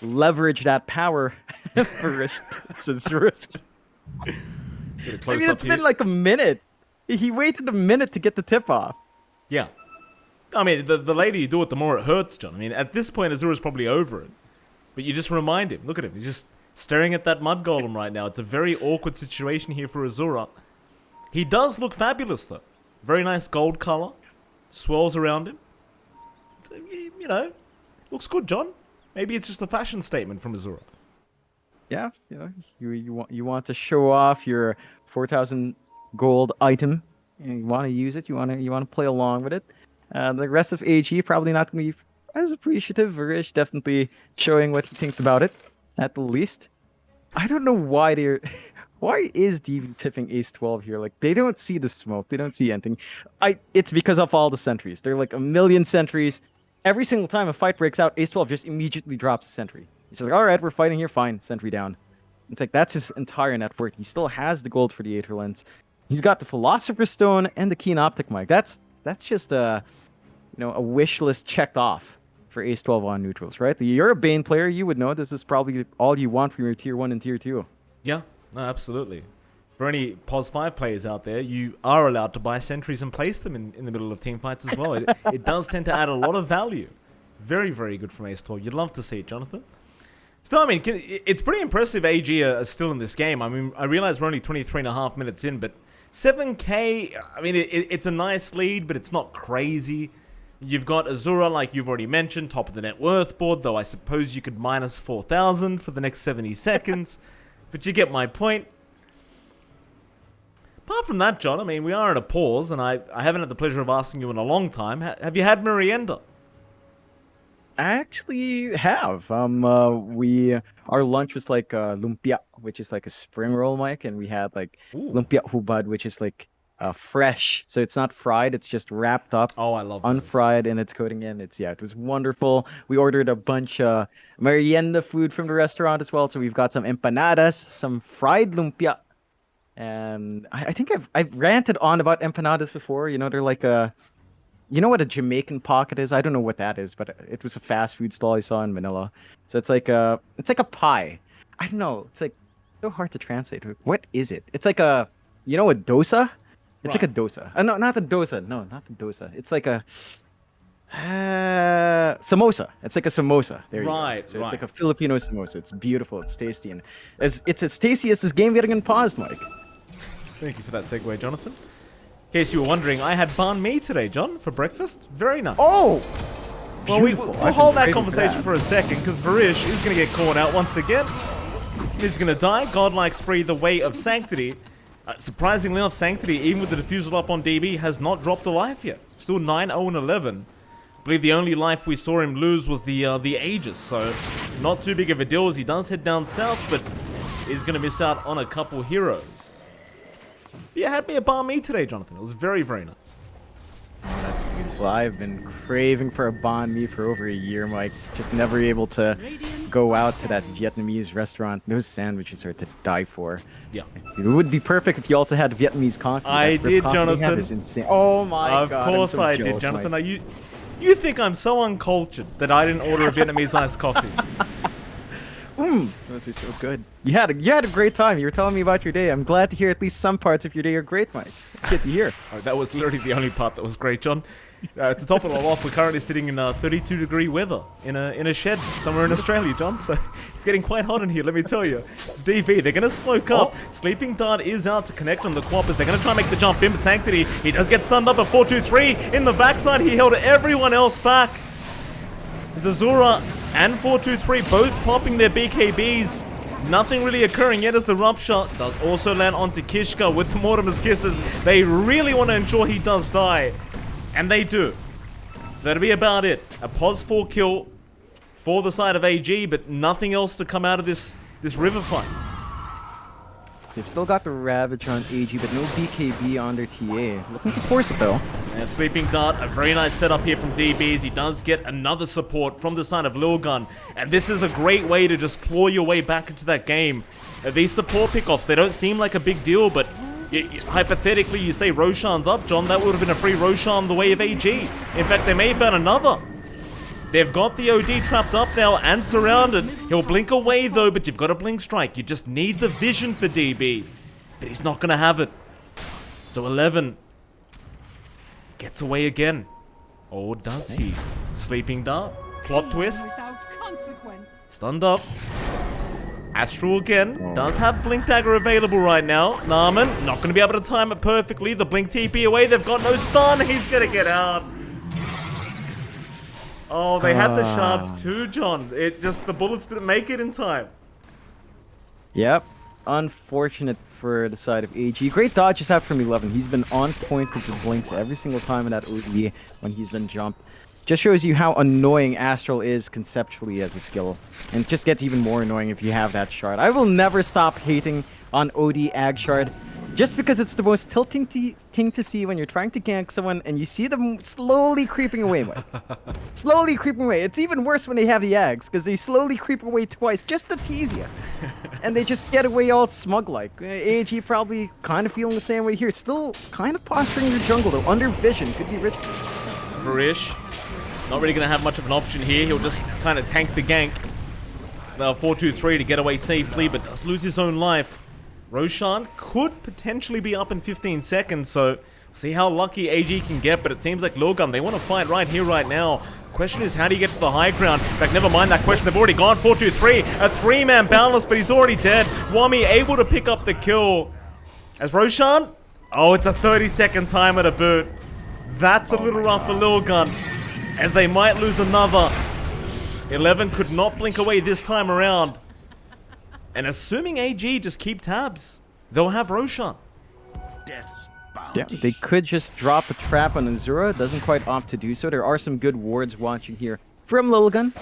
leverage that power for risk. I mean, it's been like a minute. He waited a minute to get the tip off. Yeah. I mean, the later you do it, the more it hurts, John. I mean, at this point, Azura's probably over it. But you just remind him. Look at him. He's just staring at that mud golem right now. It's a very awkward situation here for Azura. He does look fabulous, though. Very nice gold color. Swirls around him. You know, looks good, John. Maybe it's just a fashion statement from Azura. Yeah, you know, you want to show off your 4,000 gold item. You want to use it. You want to play along with it. The rest of AG probably not going to be as appreciative. Varish definitely showing what he thinks about it, at the least. I don't know why they're. Why is DV tipping Ace 12 here? Like, they don't see the smoke. They don't see anything. It's because of all the sentries. They're like a million sentries. Every single time a fight breaks out, Ace 12 just immediately drops a sentry. He's like, all right, we're fighting here. Fine, sentry down. It's like, that's his entire net worth. He still has the gold for the Aether Lens. He's got the Philosopher's Stone and the Keen Optic Mic. That's just a wish list checked off for Ace 12 on neutrals, right? You're a Bane player. You would know this is probably all you want from your tier 1 and tier 2. Yeah, no, absolutely. For any POS 5 players out there, you are allowed to buy sentries and place them in the middle of team fights as well. It does tend to add a lot of value. Very, very good from Ace 12. You'd love to see it, Jonathan. Still, I mean, it's pretty impressive AG are still in this game. I mean, I realize we're only 23.5 minutes in, but 7k, I mean, it's a nice lead, but it's not crazy. You've got Azura, like you've already mentioned, top of the net worth board, though I suppose you could minus 4,000 for the next 70 seconds. But you get my point. Apart from that, John, I mean, we are at a pause, and I haven't had the pleasure of asking you in a long time. Have you had merienda? I actually have. Our lunch was like lumpia, which is like a spring roll, Mike, and we had like lumpia hubad, which is like fresh, so it's not fried. It's just wrapped up. Oh, I love unfried, and it's coating in. It was wonderful. We ordered a bunch of merienda food from the restaurant as well. So we've got some empanadas, some fried lumpia, and I think I've ranted on about empanadas before. You know, they're like a. You know what a Jamaican pocket is? I don't know what that is, but it was a fast food stall I saw in Manila. So it's like a pie. I don't know. It's like So hard to translate. What is it? It's like a, you know, a dosa. It's like a Right. dosa. No, not the dosa. No, not the dosa. It's like a samosa. It's like a samosa. There you go. Right, So it's like right. a Filipino samosa. It's beautiful. It's tasty, and it's as tasty as this game getting unpaused, Mike. Thank you for that segue, Jonathan. In case you were wondering, I had banh mi today, John, for breakfast. Very nice. Oh, well, beautiful. we'll I've hold been that craving conversation for a second, because Varish is going to get caught out once again. He's going to die. Godlike Spree, the way of Sanctity. Surprisingly enough, Sanctity, even with the defusal up on DB, has not dropped a life yet. Still 9-0-11. I believe the only life we saw him lose was the Aegis, so not too big of a deal as he does head down south, but is going to miss out on a couple heroes. Yeah, had me a banh mi today, Jonathan. It was very, very nice. Oh, that's beautiful. I've been craving for a banh mi for over a year, Mike. Just never able to go out to that Vietnamese restaurant. Those sandwiches are to die for. Yeah. It would be perfect if you also had Vietnamese coffee. I That drip did, coffee they have Jonathan. is insane. Oh my Of god. course I'm so I did, jealous, Jonathan. Mike. Now you think I'm so uncultured that I didn't order a Vietnamese iced coffee? Those are so good. You had a great time. You were telling me about your day. I'm glad to hear at least some parts of your day are great, Mike. It's good to hear. Oh, that was literally the only part that was great, John. To top it all off, we're currently sitting in 32-degree weather in a shed somewhere in Australia, John. So it's getting quite hot in here, let me tell you. It's DV. They're going to smoke up. Sleeping Dart is out to connect on the Quappers. They're going to try and make the jump in, but Sanctity, he does get stunned up at 4-2-3. In the backside, he held everyone else back. Zazura and 4-2-3 both popping their BKBs. Nothing really occurring yet as the rupture does also land onto Kishka with the Mortimer's Kisses. They really want to ensure he does die. And they do. That'll be about it. A pos 4 kill for the side of AG, but nothing else to come out of this river fight. They've still got the Ravage on AG, but no BKB on their TA. Looking to force it though. And Sleeping Dart, a very nice setup here from DB as he does get another support from the side of Lilgun. And this is a great way to just claw your way back into that game. These support pickoffs, they don't seem like a big deal, but hypothetically you say Roshan's up, John, that would have been a free Roshan the way of AG. In fact, they may have found another. They've got the OD trapped up now and surrounded. He'll blink away though, but you've got a blink strike. You just need the vision for DB. But he's not going to have it. So 11 gets away again. Or does he? Sleeping Dart. Plot twist. Without consequence. Stunned up. Astral again. Does have Blink Dagger available right now. Narman not going to be able to time it perfectly. The Blink TP away. They've got no stun. He's going to get out. Oh, they had the shards too, John. It just, the bullets didn't make it in time. Yep. Unfortunate for the side of AG. Great dodges out from 11. He's been on point with his blinks every single time in that OD when he's been jumped. Just shows you how annoying Astral is conceptually as a skill. And it just gets even more annoying if you have that shard. I will never stop hating on OD Ag Shard. Just because it's the most tilting thing to see when you're trying to gank someone and you see them slowly creeping away, Mike. Slowly creeping away. It's even worse when they have the Ags, because they slowly creep away twice just to tease you. And they just get away all smug-like. AG probably kind of feeling the same way here. Still kind of posturing their jungle, though. Under vision. Could be risky. Varish, not really going to have much of an option here. He'll just kind of tank the gank. It's now 4-2-3 to get away safely, but does lose his own life. Roshan could potentially be up in 15 seconds, so see how lucky AG can get, but it seems like Lilgun, they want to fight right here, right now. Question is, how do you get to the high ground? In fact, never mind that question, they've already gone 4-2-3, a 3-man Boundless, but he's already dead. Wami able to pick up the kill. As Roshan, oh, it's a 30-second timer to boot. That's a little rough for Lilgun, as they might lose another. 11 could not blink away this time around. And assuming AG just keep tabs, they'll have Roshan. Yeah, they could just drop a trap on Azura. Doesn't quite opt to do so. There are some good wards watching here from Lilgun.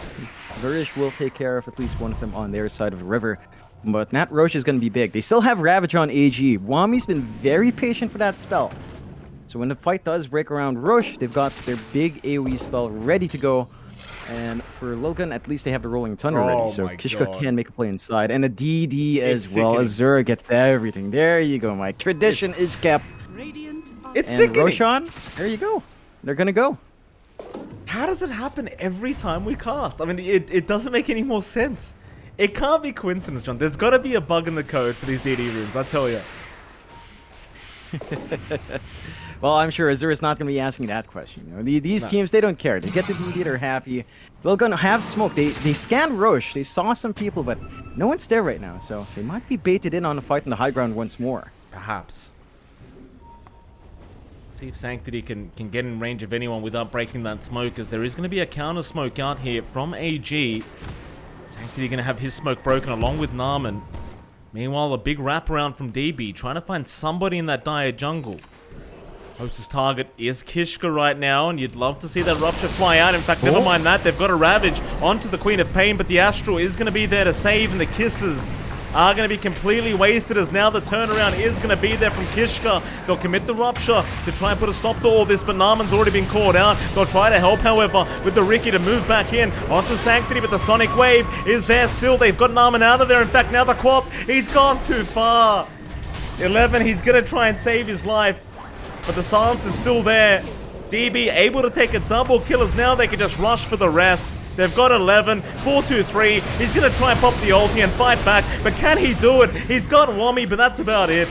Varish will take care of at least one of them on their side of the river. But Nat Roche is going to be big. They still have Ravage on AG. Wami's been very patient for that spell. So when the fight does break around Roche, they've got their big AoE spell ready to go. And for Lilgun, at least they have the Rolling Thunder ready, so Kishka can make a play inside. And a DD as well. Azura gets everything. There you go, Mike. Tradition is kept. It's And sickening. Roshan, there you go. They're gonna go. How does it happen every time we cast? I mean, it doesn't make any more sense. It can't be coincidence, John. There's got to be a bug in the code for these DD runes, I tell you. Well, I'm sure Azura's not going to be asking that question. You know, these teams, they don't care. They get the DD, they're happy. They're going to have smoke. They scanned Roche. They saw some people, but no one's there right now. So they might be baited in on a fight in the high ground once more. Perhaps. See if Sanctity can get in range of anyone without breaking that smoke, as there is going to be a counter smoke out here from AG. Sanctity going to have his smoke broken along with Narman. Meanwhile, a big wraparound from DB, trying to find somebody in that dire jungle. Closest target is Kishka right now, and you'd love to see that Rupture fly out. In fact, never mind that, they've got a Ravage onto the Queen of Pain, but the Astral is going to be there to save, and the Kisses are going to be completely wasted, as now the turnaround is going to be there from Kishka. They'll commit the Rupture to try and put a stop to all this, but Narman's already been caught out. They'll try to help, however, with the Ricky to move back in onto Sanctity, but the Sonic Wave is there still. They've got Narman out of there. In fact, now the Quap, he's gone too far. 11, he's going to try and save his life, but the silence is still there. DB able to take a double kill, as now they can just rush for the rest. They've got 11, 4-2-3. He's going to try and pop the ulti and fight back, but can he do it? He's got Wami, but that's about it.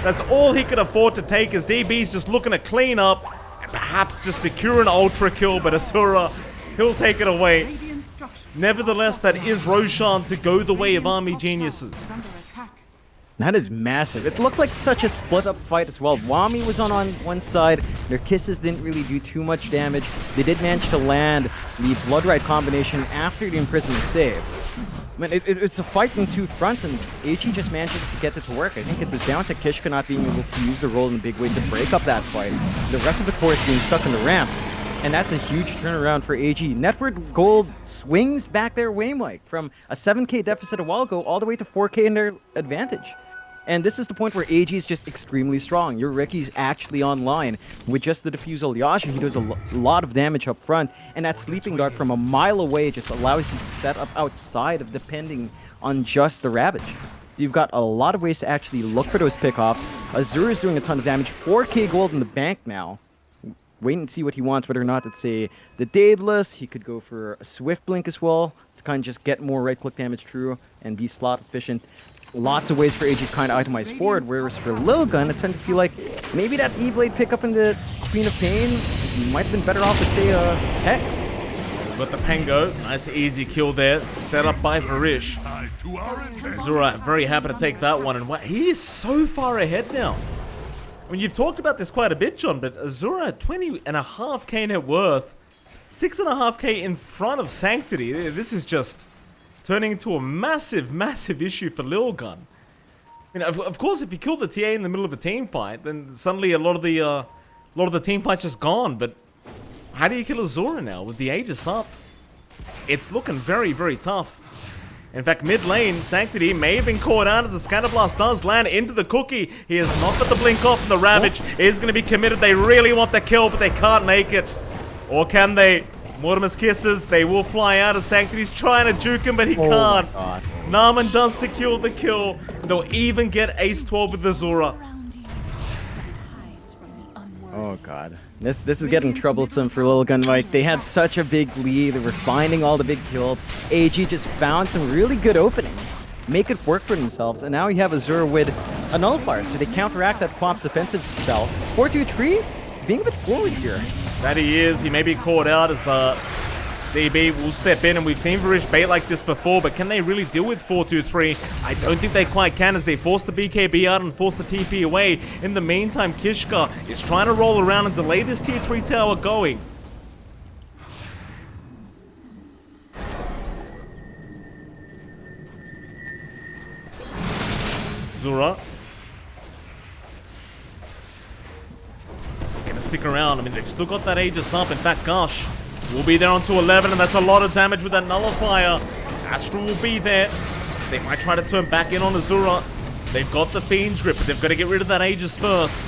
That's all he can afford to take, as DB's just looking to clean up and perhaps just secure an ultra kill, but Asura, he'll take it away. Nevertheless, that is Roshan to go the way of Army Geniuses. That is massive. It looked like such a split-up fight as well. Wami was on one side. Their Kisses didn't really do too much damage. They did manage to land the Blood Ride combination after the imprisonment save. I mean, it's a fight on two fronts, and AG just manages to get it to work. I think it was down to Kishka not being able to use the role in a big way to break up that fight. The rest of the course being stuck in the ramp. And that's a huge turnaround for AG. Network Gold swings back their way, Mike, from a 7k deficit a while ago all the way to 4k in their advantage. And this is the point where AG is just extremely strong. Your Ricky's actually online. With just the Diffusal Yasha, he does a lot of damage up front. And that Sleeping Dart from a mile away just allows you to set up outside of depending on just the Ravage. You've got a lot of ways to actually look for those pickoffs. Azure is doing a ton of damage. 4k gold in the bank now. Wait and see what he wants, whether or not it's the Daedalus. He could go for a Swift Blink as well to kind of just get more right-click damage through and be slot efficient. Lots of ways for AG to kind of itemize forward, whereas for Lilgun, it's starting to feel like maybe that E-Blade pickup in the Queen of Pain might have been better off with, say, Hex. Got the Pango. Nice easy kill there. Set up by Varish. Azura very happy to take that one, and he is so far ahead now. I mean, you've talked about this quite a bit, John, but Azura, 20.5k net worth, 6.5k in front of Sanctity. This is just turning into a massive, massive issue for Lilgun. I mean, of course, if you kill the TA in the middle of a team fight, then suddenly a lot of the team fight's just gone. But how do you kill Azura now with the Aegis up? It's looking very, very tough. In fact, mid lane, Sanctity may have been caught out as the Scatterblast does land into the cookie. He has not got the blink off, and the Ravage is going to be committed. They really want the kill, but they can't make it. Or can they? Mortimer's Kisses, they will fly out as Sanctity's trying to juke him, but he can't. Narman does secure the kill. They'll even get Ace 12 with Azura. Oh god. This is getting troublesome for Lilgun, Mike. They had such a big lead. They were finding all the big kills. AG just found some really good openings. Make it work for themselves. And now you have Azura with a Nullifier, so they counteract that Quap's offensive spell. 4-2-3, being a bit forward here. That he is. He may be caught out as DB will step in, and we've seen Varish bait like this before, but can they really deal with 4-2-3? I don't think they quite can, as they force the BKB out and force the TP away. In the meantime, Kishka is trying to roll around and delay this tier 3 tower going. Zura gonna stick around. I mean, they've still got that Aegis up. In fact, Gosh will be there onto 11, and that's a lot of damage with that Nullifier. Astral will be there. They might try to turn back in on Azura. They've got the Fiend's Grip, but they've got to get rid of that Aegis first.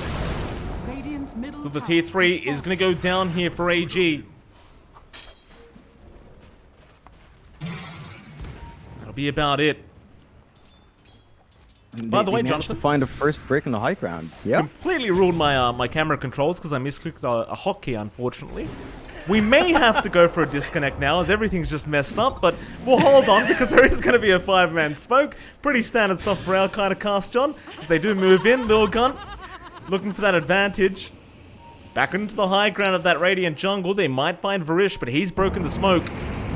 So the tier 3 is going to go down here for AG. That'll be about it. By the way, Jonathan, to find a first break in the high ground. Yeah. Completely ruined my my camera controls because I misclicked a hotkey, unfortunately. We may have to go for a disconnect now as everything's just messed up, but we'll hold on because there is going to be a 5-man smoke. Pretty standard stuff for our kind of cast, John, as they do move in. Lilgun looking for that advantage. Back into the high ground of that Radiant jungle. They might find Varish, but he's broken the smoke.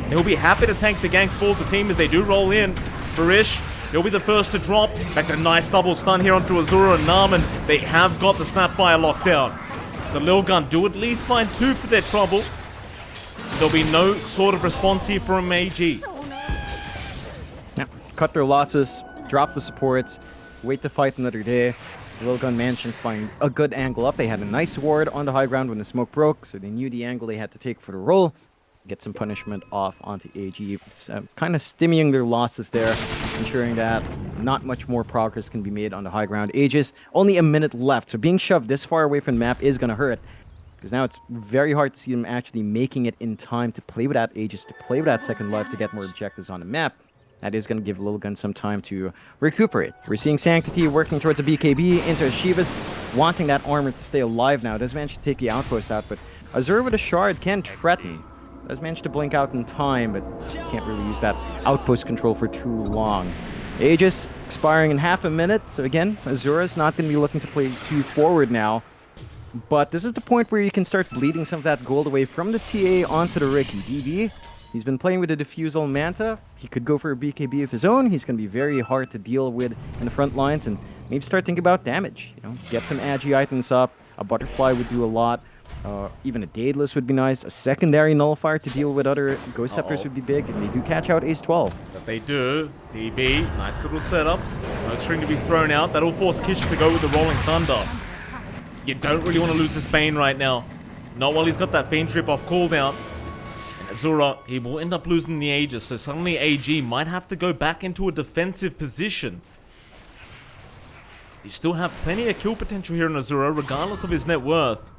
He'll be happy to tank the gank for the team as they do roll in. Varish, he'll be the first to drop. Back to a nice double stun here onto Azura and Narman. They have got the Snapfire locked down. So Lilgun do at least find 2 for their trouble. There'll be no sort of response here from AG. Yeah, cut their losses, drop the supports, wait to fight another day. Lilgun managed to find a good angle up. They had a nice ward on the high ground when the smoke broke, so they knew the angle they had to take for the roll. Get some punishment off onto AG. Kind of stemming their losses there, ensuring that not much more progress can be made on the high ground. Aegis, only a minute left, so being shoved this far away from the map is going to hurt. Because now it's very hard to see them actually making it in time to play with that Aegis, to play with that second life, to get more objectives on the map. That is going to give Lilgun some time to recuperate. We're seeing Sanctity working towards a BKB into Shivas, wanting that armor to stay alive now. Does manage to take the outpost out, but Azure with a shard can threaten. Does manage to blink out in time, but can't really use that outpost control for too long. Aegis expiring in half a minute, so again, Azura's not going to be looking to play too forward now. But this is the point where you can start bleeding some of that gold away from the TA onto the Riki. DB, he's been playing with a Diffusal Manta. He could go for a BKB of his own. He's going to be very hard to deal with in the front lines, and maybe start thinking about damage. You know, get some Agi items up. A Butterfly would do a lot. Even a Daedalus would be nice. A secondary Nullifier to deal with other Ghost Scepters would be big, and they do catch out Ace 12. But they do. DB, nice little setup. Smoke screen to be thrown out. That'll force Kish to go with the Rolling Thunder. You don't really want to lose this Bane right now. Not while he's got that Fiend Trip off cooldown. And Azura, he will end up losing the Aegis, so suddenly AG might have to go back into a defensive position. You still have plenty of kill potential here in Azura, regardless of his net worth.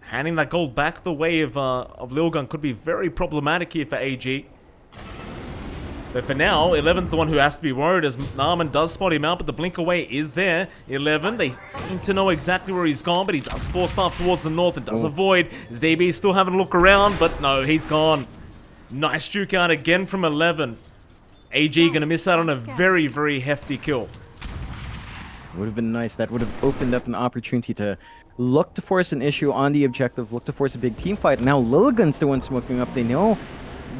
Handing that gold back the way of Lilgun could be very problematic here for AG. But for now, 11's the one who has to be worried as Narman does spot him out, but the blink away is there. 11, they seem to know exactly where he's gone, but he does force staff towards the north and does avoid. His DB still having a look around, but no, he's gone. Nice juke out again from 11. AG gonna miss out on a very, very hefty kill. Would have been nice. That would have opened up an opportunity to look to force an issue on the objective, look to force a big team fight. Now Lilgun's the one smoking up. They know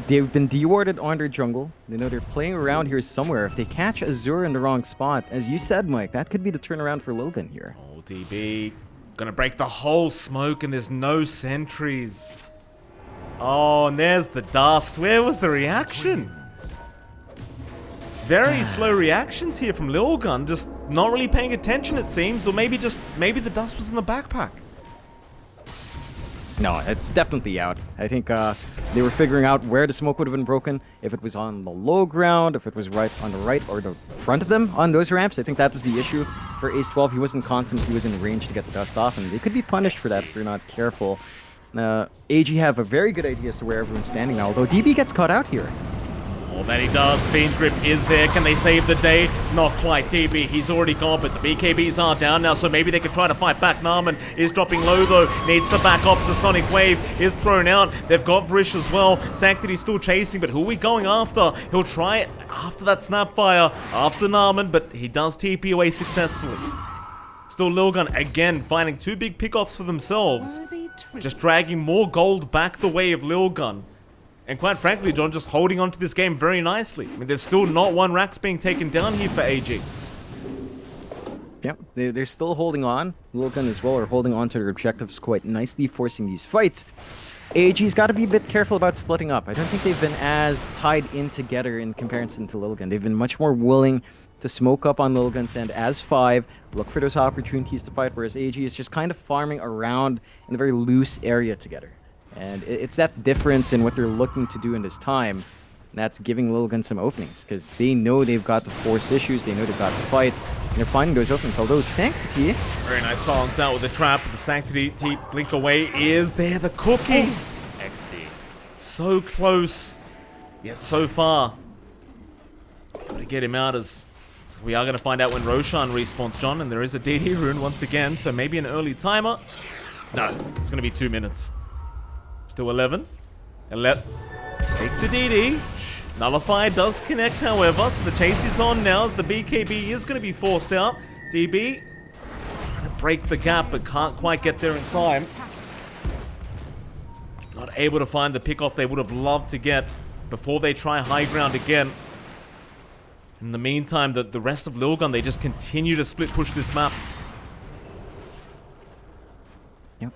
they've been dewarded on their jungle. They know they're playing around here somewhere. If they catch Azure in the wrong spot, as you said, Mike, that could be the turnaround for Lilgun here. Oh, DB. Gonna break the whole smoke and there's no sentries. Oh, and there's the dust. Where was the reaction? Very slow reactions here from Lilgun. Just not really paying attention, it seems. Or maybe the dust was in the backpack. No, it's definitely out. I think they were figuring out where the smoke would have been broken. If it was on the low ground, if it was right on the right or the front of them on those ramps. I think that was the issue for Ace 12. He wasn't confident he was in range to get the dust off, and they could be punished for that if they're not careful. AG have a very good idea as to where everyone's standing now, although DB gets caught out here. All that he does, Fiend's Grip is there. Can they save the day? Not quite. DB, he's already gone, but the BKBs are down now, so maybe they can try to fight back. Narman is dropping low, though. Needs to back off. The Sonic Wave is thrown out. They've got Vrish as well. Sanctity's still chasing, but who are we going after? He'll try it after that Snapfire, after Narman, but he does TP away successfully. Still Lilgun again, finding 2 big pickoffs for themselves. Just dragging more gold back the way of Lilgun. And quite frankly, John, just holding on to this game very nicely. I mean, there's still not one Rax being taken down here for AG. Yep, they're still holding on. Lilgun as well are holding on to their objectives quite nicely, forcing these fights. AG's got to be a bit careful about splitting up. I don't think they've been as tied in together in comparison to Lilgun. They've been much more willing to smoke up on Lilgun's end as 5, look for those opportunities to fight, whereas AG is just kind of farming around in a very loose area together. And it's that difference in what they're looking to do in this time that's giving Lilgun some openings, because they know they've got to force issues, they know they've got to fight, and they're finding those openings. Although Sanctity... Very nice silence out with the trap. The Sanctity blink away is there. The cookie! XD. So close, yet so far. Able to get him out as... So we are going to find out when Roshan respawns, John, and there is a DD rune once again, so maybe an early timer. No, it's going to be 2 minutes. Still 11. 11. Takes the DD. Nullify does connect, however, so the chase is on now as the BKB is going to be forced out. DB trying to break the gap, but can't quite get there in time. Not able to find the pickoff they would have loved to get before they try high ground again. In the meantime, the rest of Lilgun, they just continue to split push this map. Yep.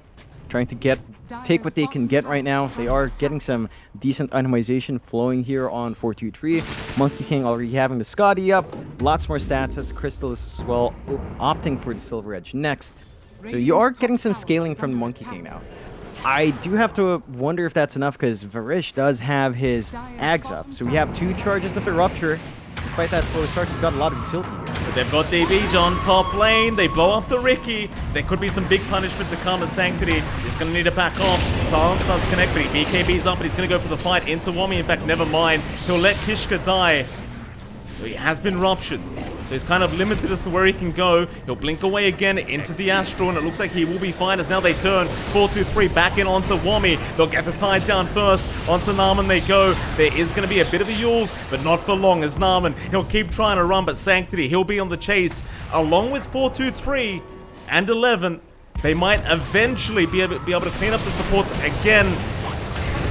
Trying to take what they can get right now. They are getting some decent itemization flowing here on 423. Monkey King already having the Scotty up. Lots more stats as the Crystal as well, opting for the Silver Edge next. So you are getting some scaling from the Monkey King now. I do have to wonder if that's enough because Varish does have his Ags up. So we have 2 charges of the Rupture. Despite that slow start, he's got a lot of utility here. But they've got DB John top lane. They blow up the Ricky. There could be some big punishment to come as Sanctity. He's going to need to back off. Silence does connect, but he BKB's up, but he's going to go for the fight into Wami. In fact, never mind. He'll let Kishka die. So he has been ruptured. So he's kind of limited as to where he can go. He'll blink away again into the Astro, and it looks like he will be fine as now they turn 4-2-3 back in onto Wami. They'll get the tide down first. Onto Narman they go. There is going to be a bit of a Yules, but not for long as Narman. He'll keep trying to run, but Sanctity, he'll be on the chase. Along with 4-2-3 and 11, they might eventually be able to clean up the supports again.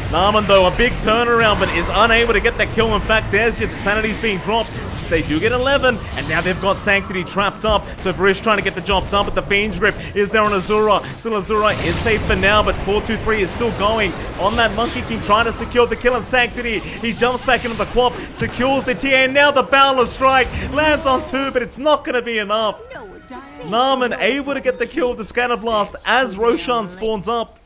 Narman, though, a big turnaround, but is unable to get that kill. In fact, there's your Sanity's being dropped. They do get 11, and now they've got Sanctity trapped up. So Varish trying to get the job done, but the Fiend's Grip is there on Azura. Still Azura is safe for now, but 4-2-3 is still going on that Monkey King, trying to secure the kill on Sanctity. He jumps back into the Quap, secures the TA, and now the Bowler Strike lands on 2, but it's not going to be enough. Narman able to get the kill with the Scanner Blast as Roshan spawns up.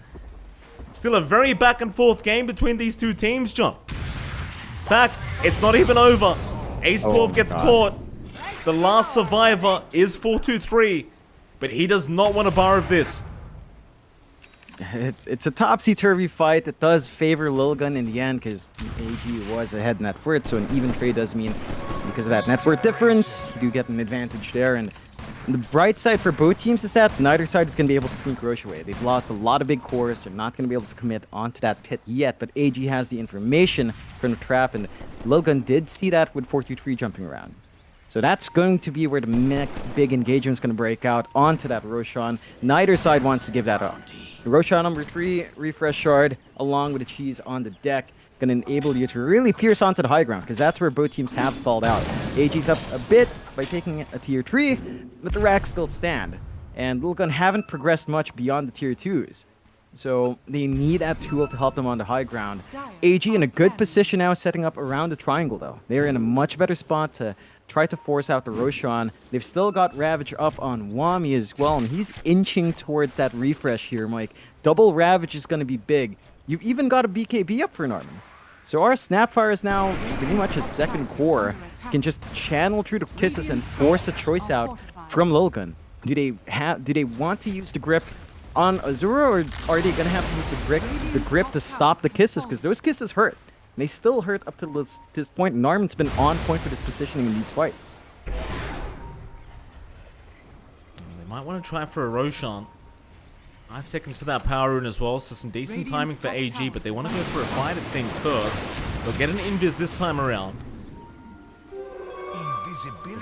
Still a very back and forth game between these two teams, John. In fact, it's not even over. Ace12 gets caught. The last survivor is 4-2-3, but he does not want a bar of this. It's a topsy-turvy fight. It does favor Lilgun in the end because AG was ahead in net worth, so an even trade does mean because of that net worth difference, you do get an advantage there. And the bright side for both teams is that neither side is going to be able to sneak Roche away. They've lost a lot of big cores. They're not going to be able to commit onto that pit yet, but AG has the information from the trap, and Lilgun did see that with 4-2-3 jumping around. So that's going to be where the next big engagement is going to break out onto that Roshan. Neither side wants to give that up. Roshan number 3, refresh shard, along with the cheese on the deck, going to enable you to really pierce onto the high ground, because that's where both teams have stalled out. AG's up a bit by taking a tier 3, but the racks still stand. And Lilgun haven't progressed much beyond the tier 2s. So they need that tool to help them on the high ground. AG in a good position now, setting up around the triangle though. They're in a much better spot to try to force out the Roshan. They've still got Ravage up on Wami as well, and he's inching towards that refresh here, Mike. Double Ravage is going to be big. You've even got a BKB up for Narman. So our Snapfire is now pretty much a second core. Can just channel through the kisses and force a choice out from Lilgun. Do they want to use the grip on Azura, or are they going to have to use the grip to stop the kisses? Because those kisses hurt. They still hurt up to this point. Narman's been on point with his positioning in these fights. They might want to try for a Roshan. 5 seconds for that power rune as well, so some decent timing for AG, but they want to go for a fight, it seems, first. They'll get an invis this time around.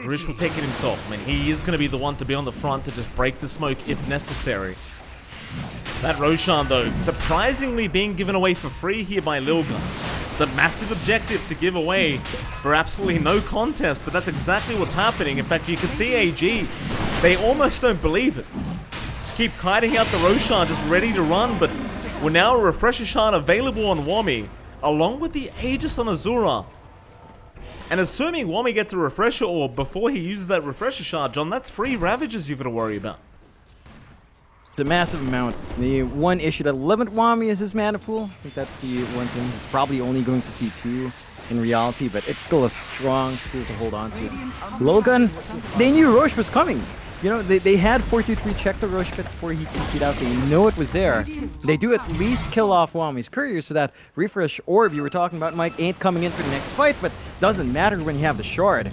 Rish will take it himself. I mean, he is going to be the one to be on the front to just break the smoke if necessary. That Roshan, though, surprisingly being given away for free here by Lilgun. It's a massive objective to give away for absolutely no contest, but that's exactly what's happening. In fact, you can see AG, they almost don't believe it. Just keep kiting out the Roshan, just ready to run, but we're now a Refresher Shard available on Wami, along with the Aegis on Azura. And assuming Wami gets a Refresher Orb before he uses that Refresher Shard, John, that's 3 Ravages you've got to worry about. It's a massive amount. The one issue that limit Wami is his mana pool. I think that's the one thing. He's probably only going to see 2 in reality, but it's still a strong tool to hold on to. Lilgun, they knew Roche was coming. You know, they had 4-2-3 check the Roche pit before he could out. They know it was there. They do at least kill off Wami's courier, so that refresh orb you were talking about, Mike, ain't coming in for the next fight, but doesn't matter when you have the shard.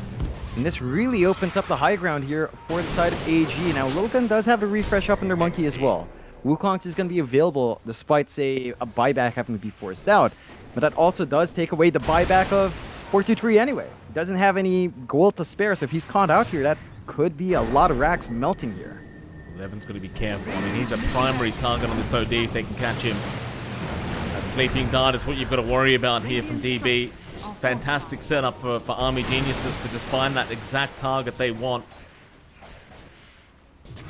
And this really opens up the high ground here for the side of AG. Now, Lilgun does have the refresh up in their monkey as well. Wukong's is going to be available despite, say, a buyback having to be forced out. But that also does take away the buyback of 423 anyway. He doesn't have any gold to spare, so if he's caught out here, that could be a lot of racks melting here. 11's got to be careful. I mean, he's a primary target on this OD if they can catch him. That sleeping dart is what you've got to worry about here from DB. Just fantastic setup for Army Geniuses to just find that exact target they want.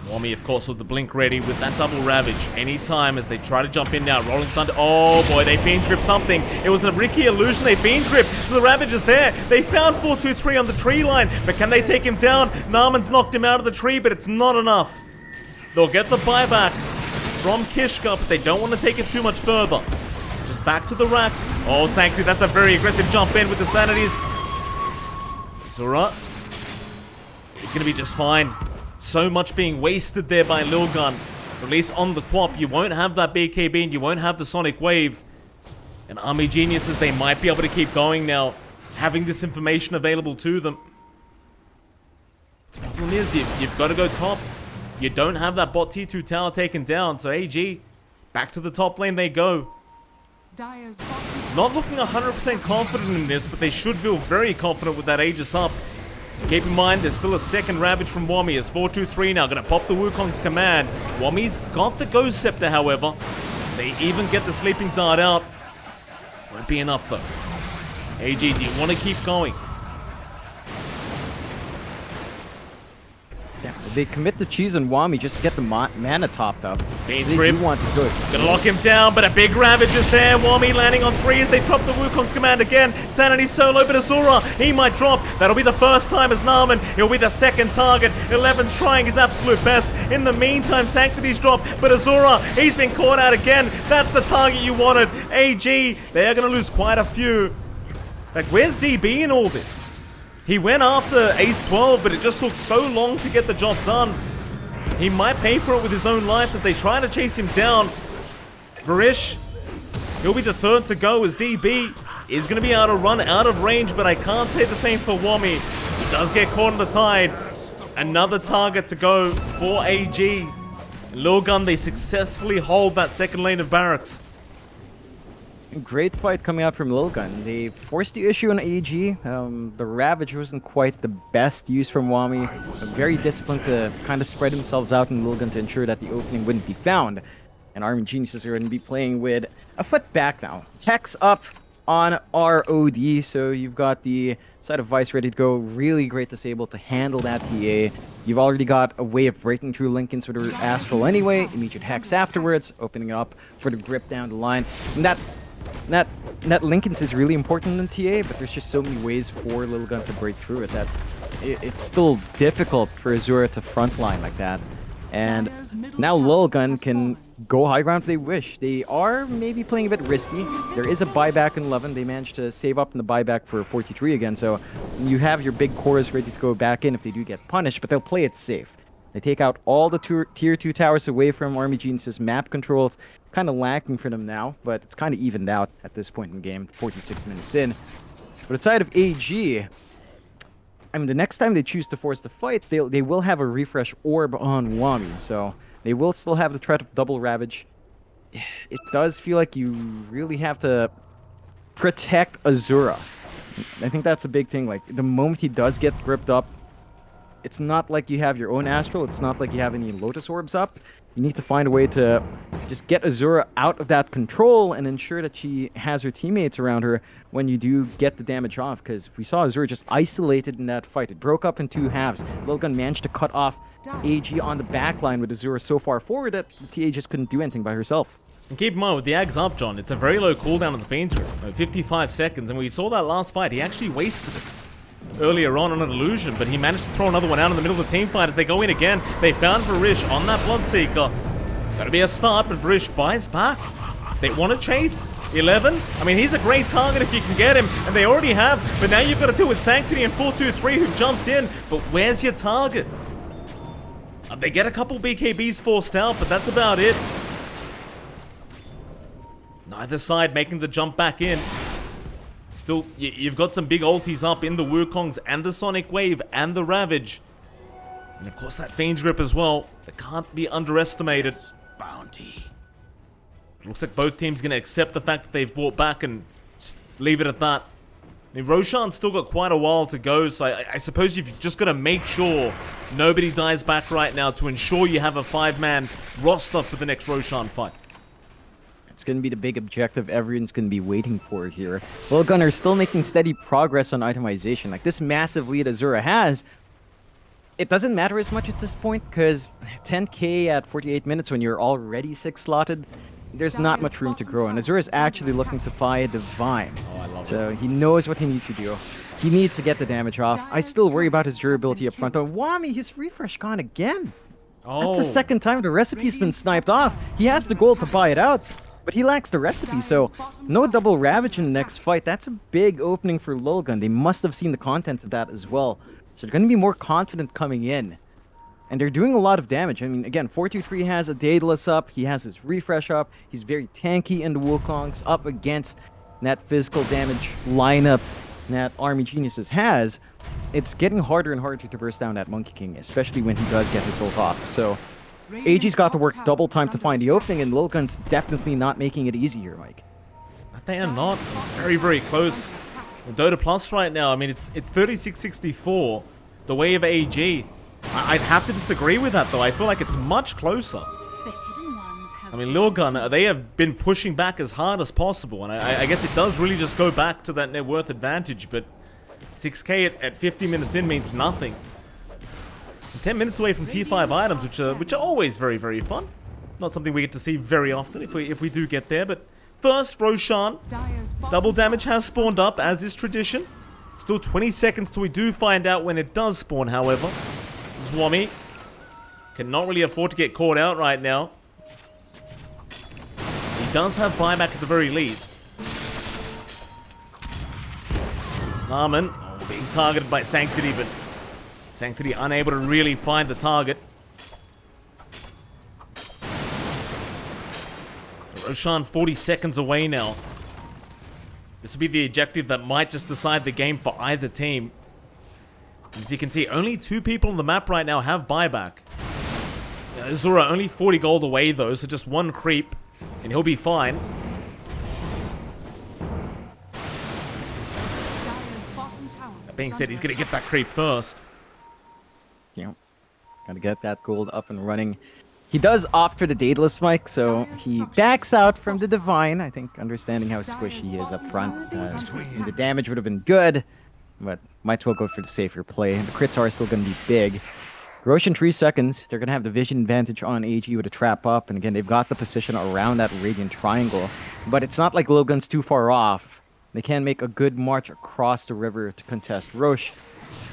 Wami, of course, with the blink ready with that double ravage anytime as they try to jump in now. Rolling Thunder. Oh boy, they fiend grip something. It was a Ricky illusion. They fiend grip. So the ravage is there. They found 423 on the tree line, but can they take him down? Narman's knocked him out of the tree, but it's not enough. They'll get the buyback from Kishka, but they don't want to take it too much further. Just back to the racks. Oh, Sanctity, that's a very aggressive jump in with the Sanities. Zura. He's going to be just fine. So much being wasted there by Lilgun. At least on the Quap, you won't have that BKB and you won't have the Sonic Wave. And Army Geniuses, they might be able to keep going now, having this information available to them. The problem is, you've got to go top. You don't have that bot T2 tower taken down, so AG, back to the top lane they go. Not looking 100% confident in this, but they should feel very confident with that Aegis up. Keep in mind, there's still a second Ravage from Wami as 423 now going to pop the Wukong's command. Wami's got the Ghost Scepter, however. They even get the Sleeping Dart out. Won't be enough, though. AG, do you want to keep going? Yeah, they commit the cheese on Wami just to get the mana topped up. Beans They grip. do want to do it. Gonna lock him down, but a big Ravage is there. Wami landing on 3 as they drop the Wukong's command again. Sanity solo, but Azura, he might drop. That'll be the first time as Narman. He'll be the second target. 11's trying his absolute best. In the meantime, Sanctity's dropped, but Azura, he's been caught out again. That's the target you wanted. AG, they are gonna lose quite a few. Like, where's DB in all this? He went after Ace 12, but it just took so long to get the job done. He might pay for it with his own life as they try to chase him down. Varish, he'll be the third to go as DB is going to be able to run out of range, but I can't say the same for Wami. He does get caught in the tide. Another target to go for AG. Lilgun, they successfully hold that second lane of barracks. Great fight coming out from Lilgun. They forced the issue on AG. The Ravage wasn't quite the best use from Wami. Very disciplined to kind of spread themselves out in Lilgun to ensure that the opening wouldn't be found. And Army Geniuses are going to be playing with a foot back now. Hex up on ROD, so you've got the side of Vice ready to go. Really great disable to handle that TA. You've already got a way of breaking through Lincoln's with her Astral anyway. Immediate Hex afterwards, opening it up for the grip down the line. And that Lincoln's is really important in TA, but there's just so many ways for Lilgun to break through it that it's still difficult for Azura to frontline like that. And now Lilgun can go high ground if they wish. They are maybe playing a bit risky. There is a buyback in 11. They managed to save up in the buyback for 43 again, so you have your big cores ready to go back in if they do get punished, but they'll play it safe. They take out all the tier 2 towers away from Army Geniuses. Map controls kind of lacking for them now, but it's kind of evened out at this point in the game, 46 minutes in. But outside of AG, I mean, the next time they choose to force the fight, they will have a refresh orb on Wami, so they will still have the threat of double Ravage. It does feel like you really have to protect Azura. I think that's a big thing. Like, the moment he does get gripped up, it's not like you have your own Astral. It's not like you have any Lotus Orbs up. You need to find a way to just get Azura out of that control and ensure that she has her teammates around her when you do get the damage off. Because we saw Azura just isolated in that fight. It broke up in 2 halves. Lilgun managed to cut off AG on the backline with Azura so far forward that the TA just couldn't do anything by herself. And keep in mind, with the Ags up, John, it's a very low cooldown on the Fiend's Grip. 55 seconds, and we saw that last fight. He actually wasted it earlier on an illusion, but he managed to throw another one out in the middle of the team fight as they go in again. They found Varish on that Bloodseeker. That'll be a start, but Varish buys back. They want to chase 11. I mean, he's a great target if you can get him, and they already have, but now you've got to deal with Sanctity and 423 who jumped in, but where's your target? They get a couple BKBs forced out, but that's about it. Neither side making the jump back in. Still, you've got some big ultis up in the Wukongs and the Sonic Wave and the Ravage. And of course that Fiend's Grip as well. That can't be underestimated. Looks like both teams going to accept the fact that they've brought back and just leave it at that. I mean, Roshan's still got quite a while to go, so I suppose you've just got to make sure nobody dies back right now to ensure you have a 5-man roster for the next Roshan fight. It's going to be the big objective everyone's going to be waiting for here. Lilgun are still making steady progress on itemization. Like, this massive lead Azura has, it doesn't matter as much at this point, because 10k at 48 minutes when you're already 6 slotted, there's not much room to grow, and Azura's actually looking to buy a Divine. Oh, I love so he knows what he needs to do. He needs to get the damage off. I still worry about his durability up front. Oh, Wami, his refresh gone again. That's the second time the recipe's been sniped off. He has the gold to buy it out, but he lacks the recipe, so no double Ravage in the next fight. That's a big opening for Lilgun. They must have seen the content of that as well. So they're going to be more confident coming in. And they're doing a lot of damage. I mean, again, 423 has a Daedalus up. He has his refresh up. He's very tanky in the Wukongs up against that physical damage lineup that Army Geniuses has. It's getting harder and harder to burst down that Monkey King, especially when he does get his ult off. So AG's got to work double time to find the opening, and Lilgun's definitely not making it easier, Mike. They are not. Very, very close. Dota Plus right now, I mean, it's 36-64. The way of AG. I'd have to disagree with that, though. I feel like it's much closer. I mean, Lilgun, they have been pushing back as hard as possible, and I guess it does really just go back to that net worth advantage, but 6k at 50 minutes in means nothing. 10 minutes away from tier 5 items, which are always very, very fun. Not something we get to see very often if we do get there, but first, Roshan. Double damage has spawned up, as is tradition. Still 20 seconds till we do find out when it does spawn, however. Zwami cannot really afford to get caught out right now. He does have buyback at the very least. Armin being targeted by Sanctity, but Sanctity unable to really find the target. Roshan 40 seconds away now. This will be the objective that might just decide the game for either team. As you can see, only 2 people on the map right now have buyback. Azura only 40 gold away though, so just 1 creep, and he'll be fine. That being said, he's gonna get that creep first. Yeah, gotta get that gold up and running. He does opt for the Daedalus, Mike, so he backs out from the Divine. I think understanding how squishy he is up front. The damage would have been good, but might well go for the safer play. The crits are still going to be big. Roshan 3 seconds. They're going to have the vision advantage on AG with a trap up. And again, they've got the position around that Radiant Triangle. But it's not like Lilgun's too far off. They can make a good march across the river to contest Rosh.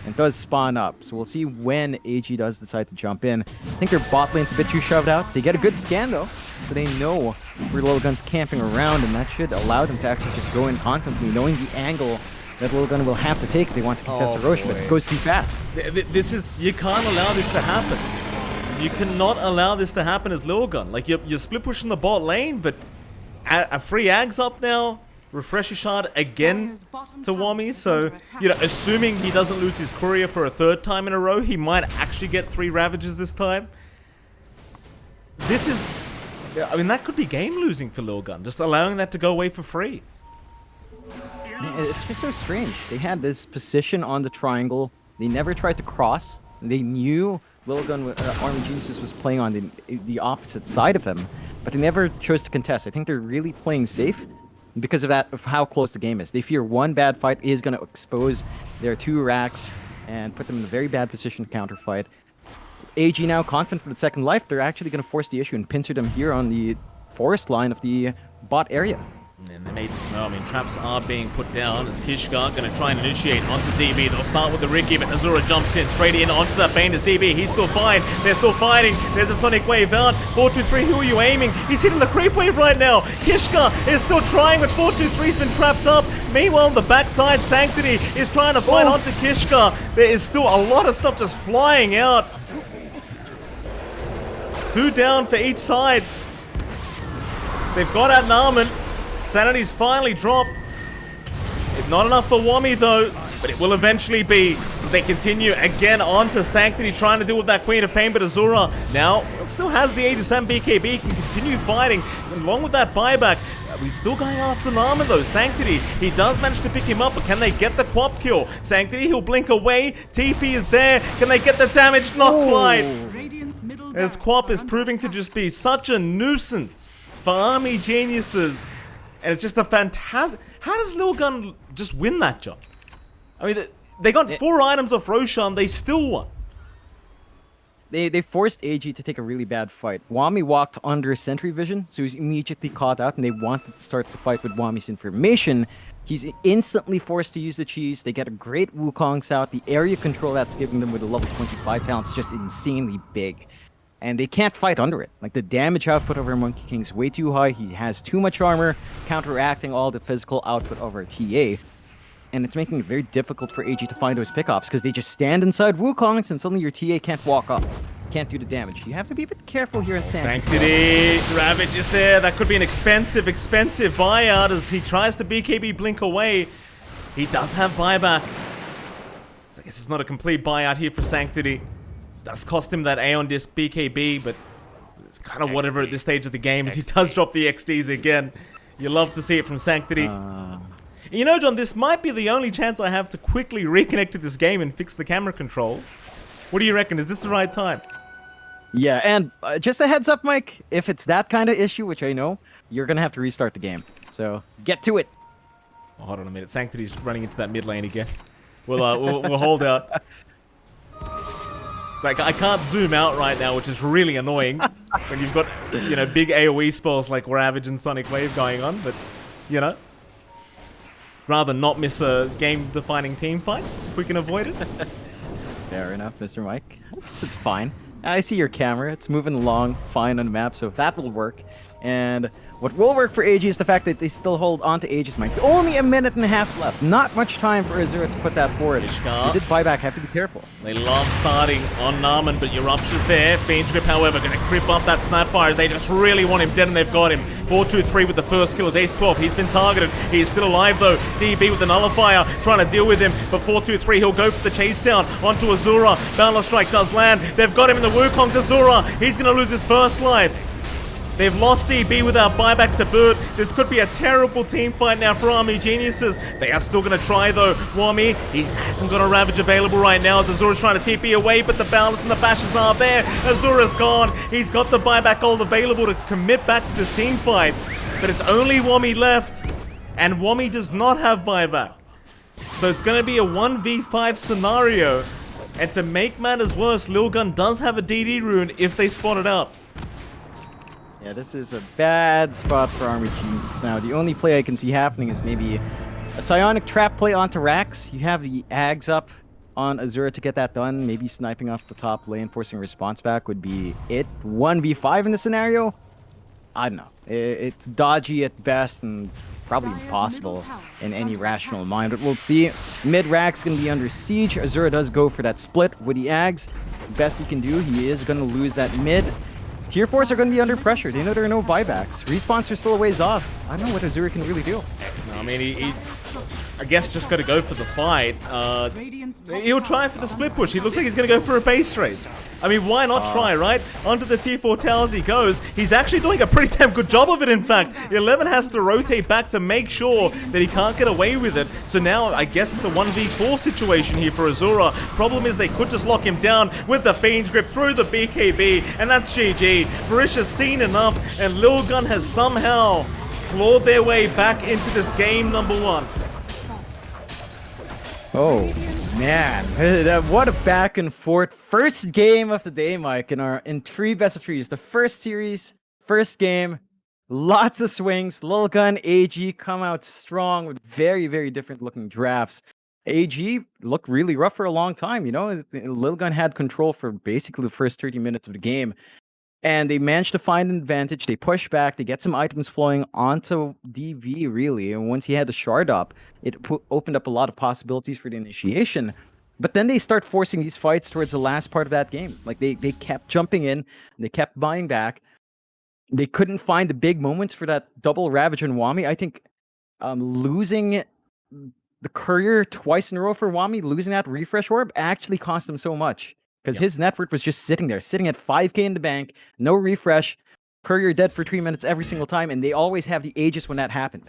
And does spawn up. So we'll see when AG does decide to jump in. I think their bot lane's a bit too shoved out. They get a good scan though. So they know where Lilgun's camping around. And that should allow them to actually just go in confidently, knowing the angle that Lilgun will have to take if they want to contest the Rosh, but it goes too fast. This is... You can't allow this to happen. You cannot allow this to happen as Lilgun. Like, you're split pushing the bot lane, but a free Ag's up now. Refresher shard again to Wami, so, you know, assuming he doesn't lose his courier for a 3rd time in a row, he might actually get 3 Ravages this time. This is... I mean, that could be game losing for Lilgun, just allowing that to go away for free. It's just so strange. They had this position on the triangle. They never tried to cross. They knew Lilgun, Army Geniuses was playing on the opposite side of them, but they never chose to contest. I think they're really playing safe because of that, of how close the game is. They fear one bad fight is going to expose their 2 racks and put them in a very bad position to counterfight. AG now confident for the second life. They're actually going to force the issue and pincer them here on the forest line of the bot area. And they may just know, I mean, traps are being put down as Kishka going to try and initiate onto DB. They'll start with the Riki, but Azura jumps in straight in onto that Bane as DB. He's still fine. They're still fighting. There's a Sonic Wave out. 423, who are you aiming? He's hitting the Creep Wave right now. Kishka is still trying, but 423's been trapped up. Meanwhile, on the backside, Sanctity is trying to fight onto Kishka. There is still a lot of stuff just flying out. 2 down for each side. They've got out Narman. Sanity's finally dropped. It's not enough for Wami though, but it will eventually be. as they continue again onto Sanctity, trying to deal with that Queen of Pain, but Azura now still has the Aegis and BKB, can continue fighting along with that buyback. He's still going after Naaman though. Sanctity, he does manage to pick him up, but can they get the Quap kill? Sanctity, he'll blink away. TP is there. Can they get the damage? Not quite. As Quap is proving to just be such a nuisance for Army Geniuses. And it's just a fantastic... How does Lilgun just win that job? I mean, they got 4 items off Roshan, they still won. They forced AG to take a really bad fight. Wami walked under sentry vision, so he's immediately caught out, and they wanted to start the fight with Wami's information. He's instantly forced to use the cheese. They get a great Wukong's out. The area control that's giving them with a level 25 talent is just insanely big. And they can't fight under it. Like, the damage output of our Monkey King is way too high. He has too much armor, counteracting all the physical output of our TA. And it's making it very difficult for AG to find those pickoffs because they just stand inside Wukong's and suddenly your TA can't walk up. Can't do the damage. You have to be a bit careful here in Sanctity. Ravage is there. That could be an expensive buyout as he tries to BKB blink away. He does have buyback. So I guess it's not a complete buyout here for Sanctity. Does cost him that Aeon Disc BKB, but it's kind of whatever at this stage of the game as he does drop the XDs again. You love to see it from Sanctity. You know, John, this might be the only chance I have to quickly reconnect to this game and fix the camera controls. What do you reckon? Is this the right time? Yeah, and just a heads up, Mike, if it's that kind of issue, which I know, you're going to have to restart the game. So, get to it. Oh, hold on a minute. Sanctity's running into that mid lane again. We'll hold out. It's like, I can't zoom out right now, which is really annoying when you've got, you know, big AoE spells like Ravage and Sonic Wave going on, but, you know. Rather not miss a game-defining team fight, if we can avoid it. Fair enough, Mr. Mike. It's fine. I see your camera. It's moving along fine on the map, so that will work. And what will work for AG is the fact that they still hold on to Aegis Mike. Only a minute and a half left. Not much time for Azura to put that forward. They did buyback. Have to be careful. They love starting on Naaman, but Eruption's there. Fiend's Grip, however, going to creep up that Snapfire. They just really want him dead, and they've got him. 4-2-3 with the first kill as Ace 12. He's been targeted. He is still alive, though. DB with the Nullifier trying to deal with him. But 4-2-3, he'll go for the chase down onto Azura. Boundless Strike does land. They've got him in the Wukong's Azura. He's going to lose his first life. They've lost DB without buyback to boot. This could be a terrible team fight now for Army Geniuses. They are still going to try though. Wami, he hasn't got a Ravage available right now as Azura's trying to TP away, but the Boundless and the Bashes are there. Azura's gone. He's got the buyback ult available to commit back to this team fight. But it's only Wami left. And Wami does not have buyback. So it's going to be a 1v5 scenario. And to make matters worse, Lilgun does have a DD rune if they spot it out. Yeah, this is a bad spot for Army Geniuses. Now, the only play I can see happening is maybe a Psionic Trap play onto Rax. You have the Ags up on Azura to get that done. Maybe sniping off the top lane, forcing a response back would be it. 1v5 in this scenario? I don't know. It's dodgy at best and probably impossible in any rational mind. But we'll see. Mid Rax going to be under siege. Azura does go for that split with the Ags. Best he can do, he is going to lose that mid. Tier 4s are going to be under pressure. They know there are no buybacks. Respawns are still a ways off. I don't know what Azura can really do. No, I mean, he's, I guess, just got to go for the fight. He'll try for the split push. He looks like he's going to go for a base race. I mean, why not try, right? Onto the tier 4 towers he goes. He's actually doing a pretty damn good job of it, in fact. 11 has to rotate back to make sure that he can't get away with it. So now, I guess it's a 1v4 situation here for Azura. Problem is they could just lock him down with the Fiend's Grip through the BKB, and that's GG. Barisha's seen enough, and Lilgun has somehow clawed their way back into this game number 1. Oh, man. What a back and forth. First game of the day, Mike, in 3 best of 3s. The first series, first game, lots of swings. Lilgun, AG come out strong with very, very different looking drafts. AG looked really rough for a long time, you know? Lilgun had control for basically the first 30 minutes of the game. And they managed to find an advantage. They push back. They get some items flowing onto DB, really. And once he had the shard up, it opened up a lot of possibilities for the initiation. But then they start forcing these fights towards the last part of that game. Like, they kept jumping in. They kept buying back. They couldn't find the big moments for that double Ravage and Wami. I think losing the courier twice in a row for Wami losing that refresh orb actually cost him so much because Yeah. his net worth was just sitting there, sitting at 5k in the bank, no refresh, courier dead for 3 minutes every single time, and they always have the Aegis when that happened.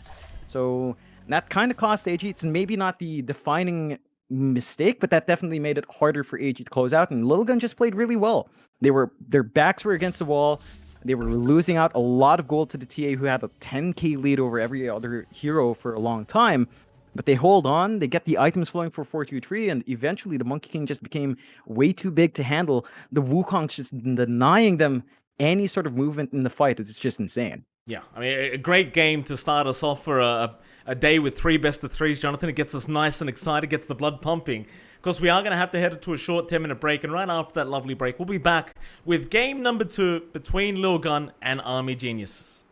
So that kind of cost AG. It's maybe not the defining mistake, but that definitely made it harder for AG to close out. And Lilgun just played really well. Their backs were against the wall. They were losing out a lot of gold to the TA, who had a 10k lead over every other hero for a long time. But they hold on, they get the items flowing for 4-2-3, and eventually the Monkey King just became way too big to handle. The Wukong's just denying them any sort of movement in the fight. It's just insane. Yeah, I mean, a great game to start us off for a day with 3 best of 3s, Jonathan. It gets us nice and excited, gets the blood pumping. Of course, we are going to have to head to a short 10-minute break, and right after that lovely break, we'll be back with game number 2 between Lilgun and Army Geniuses.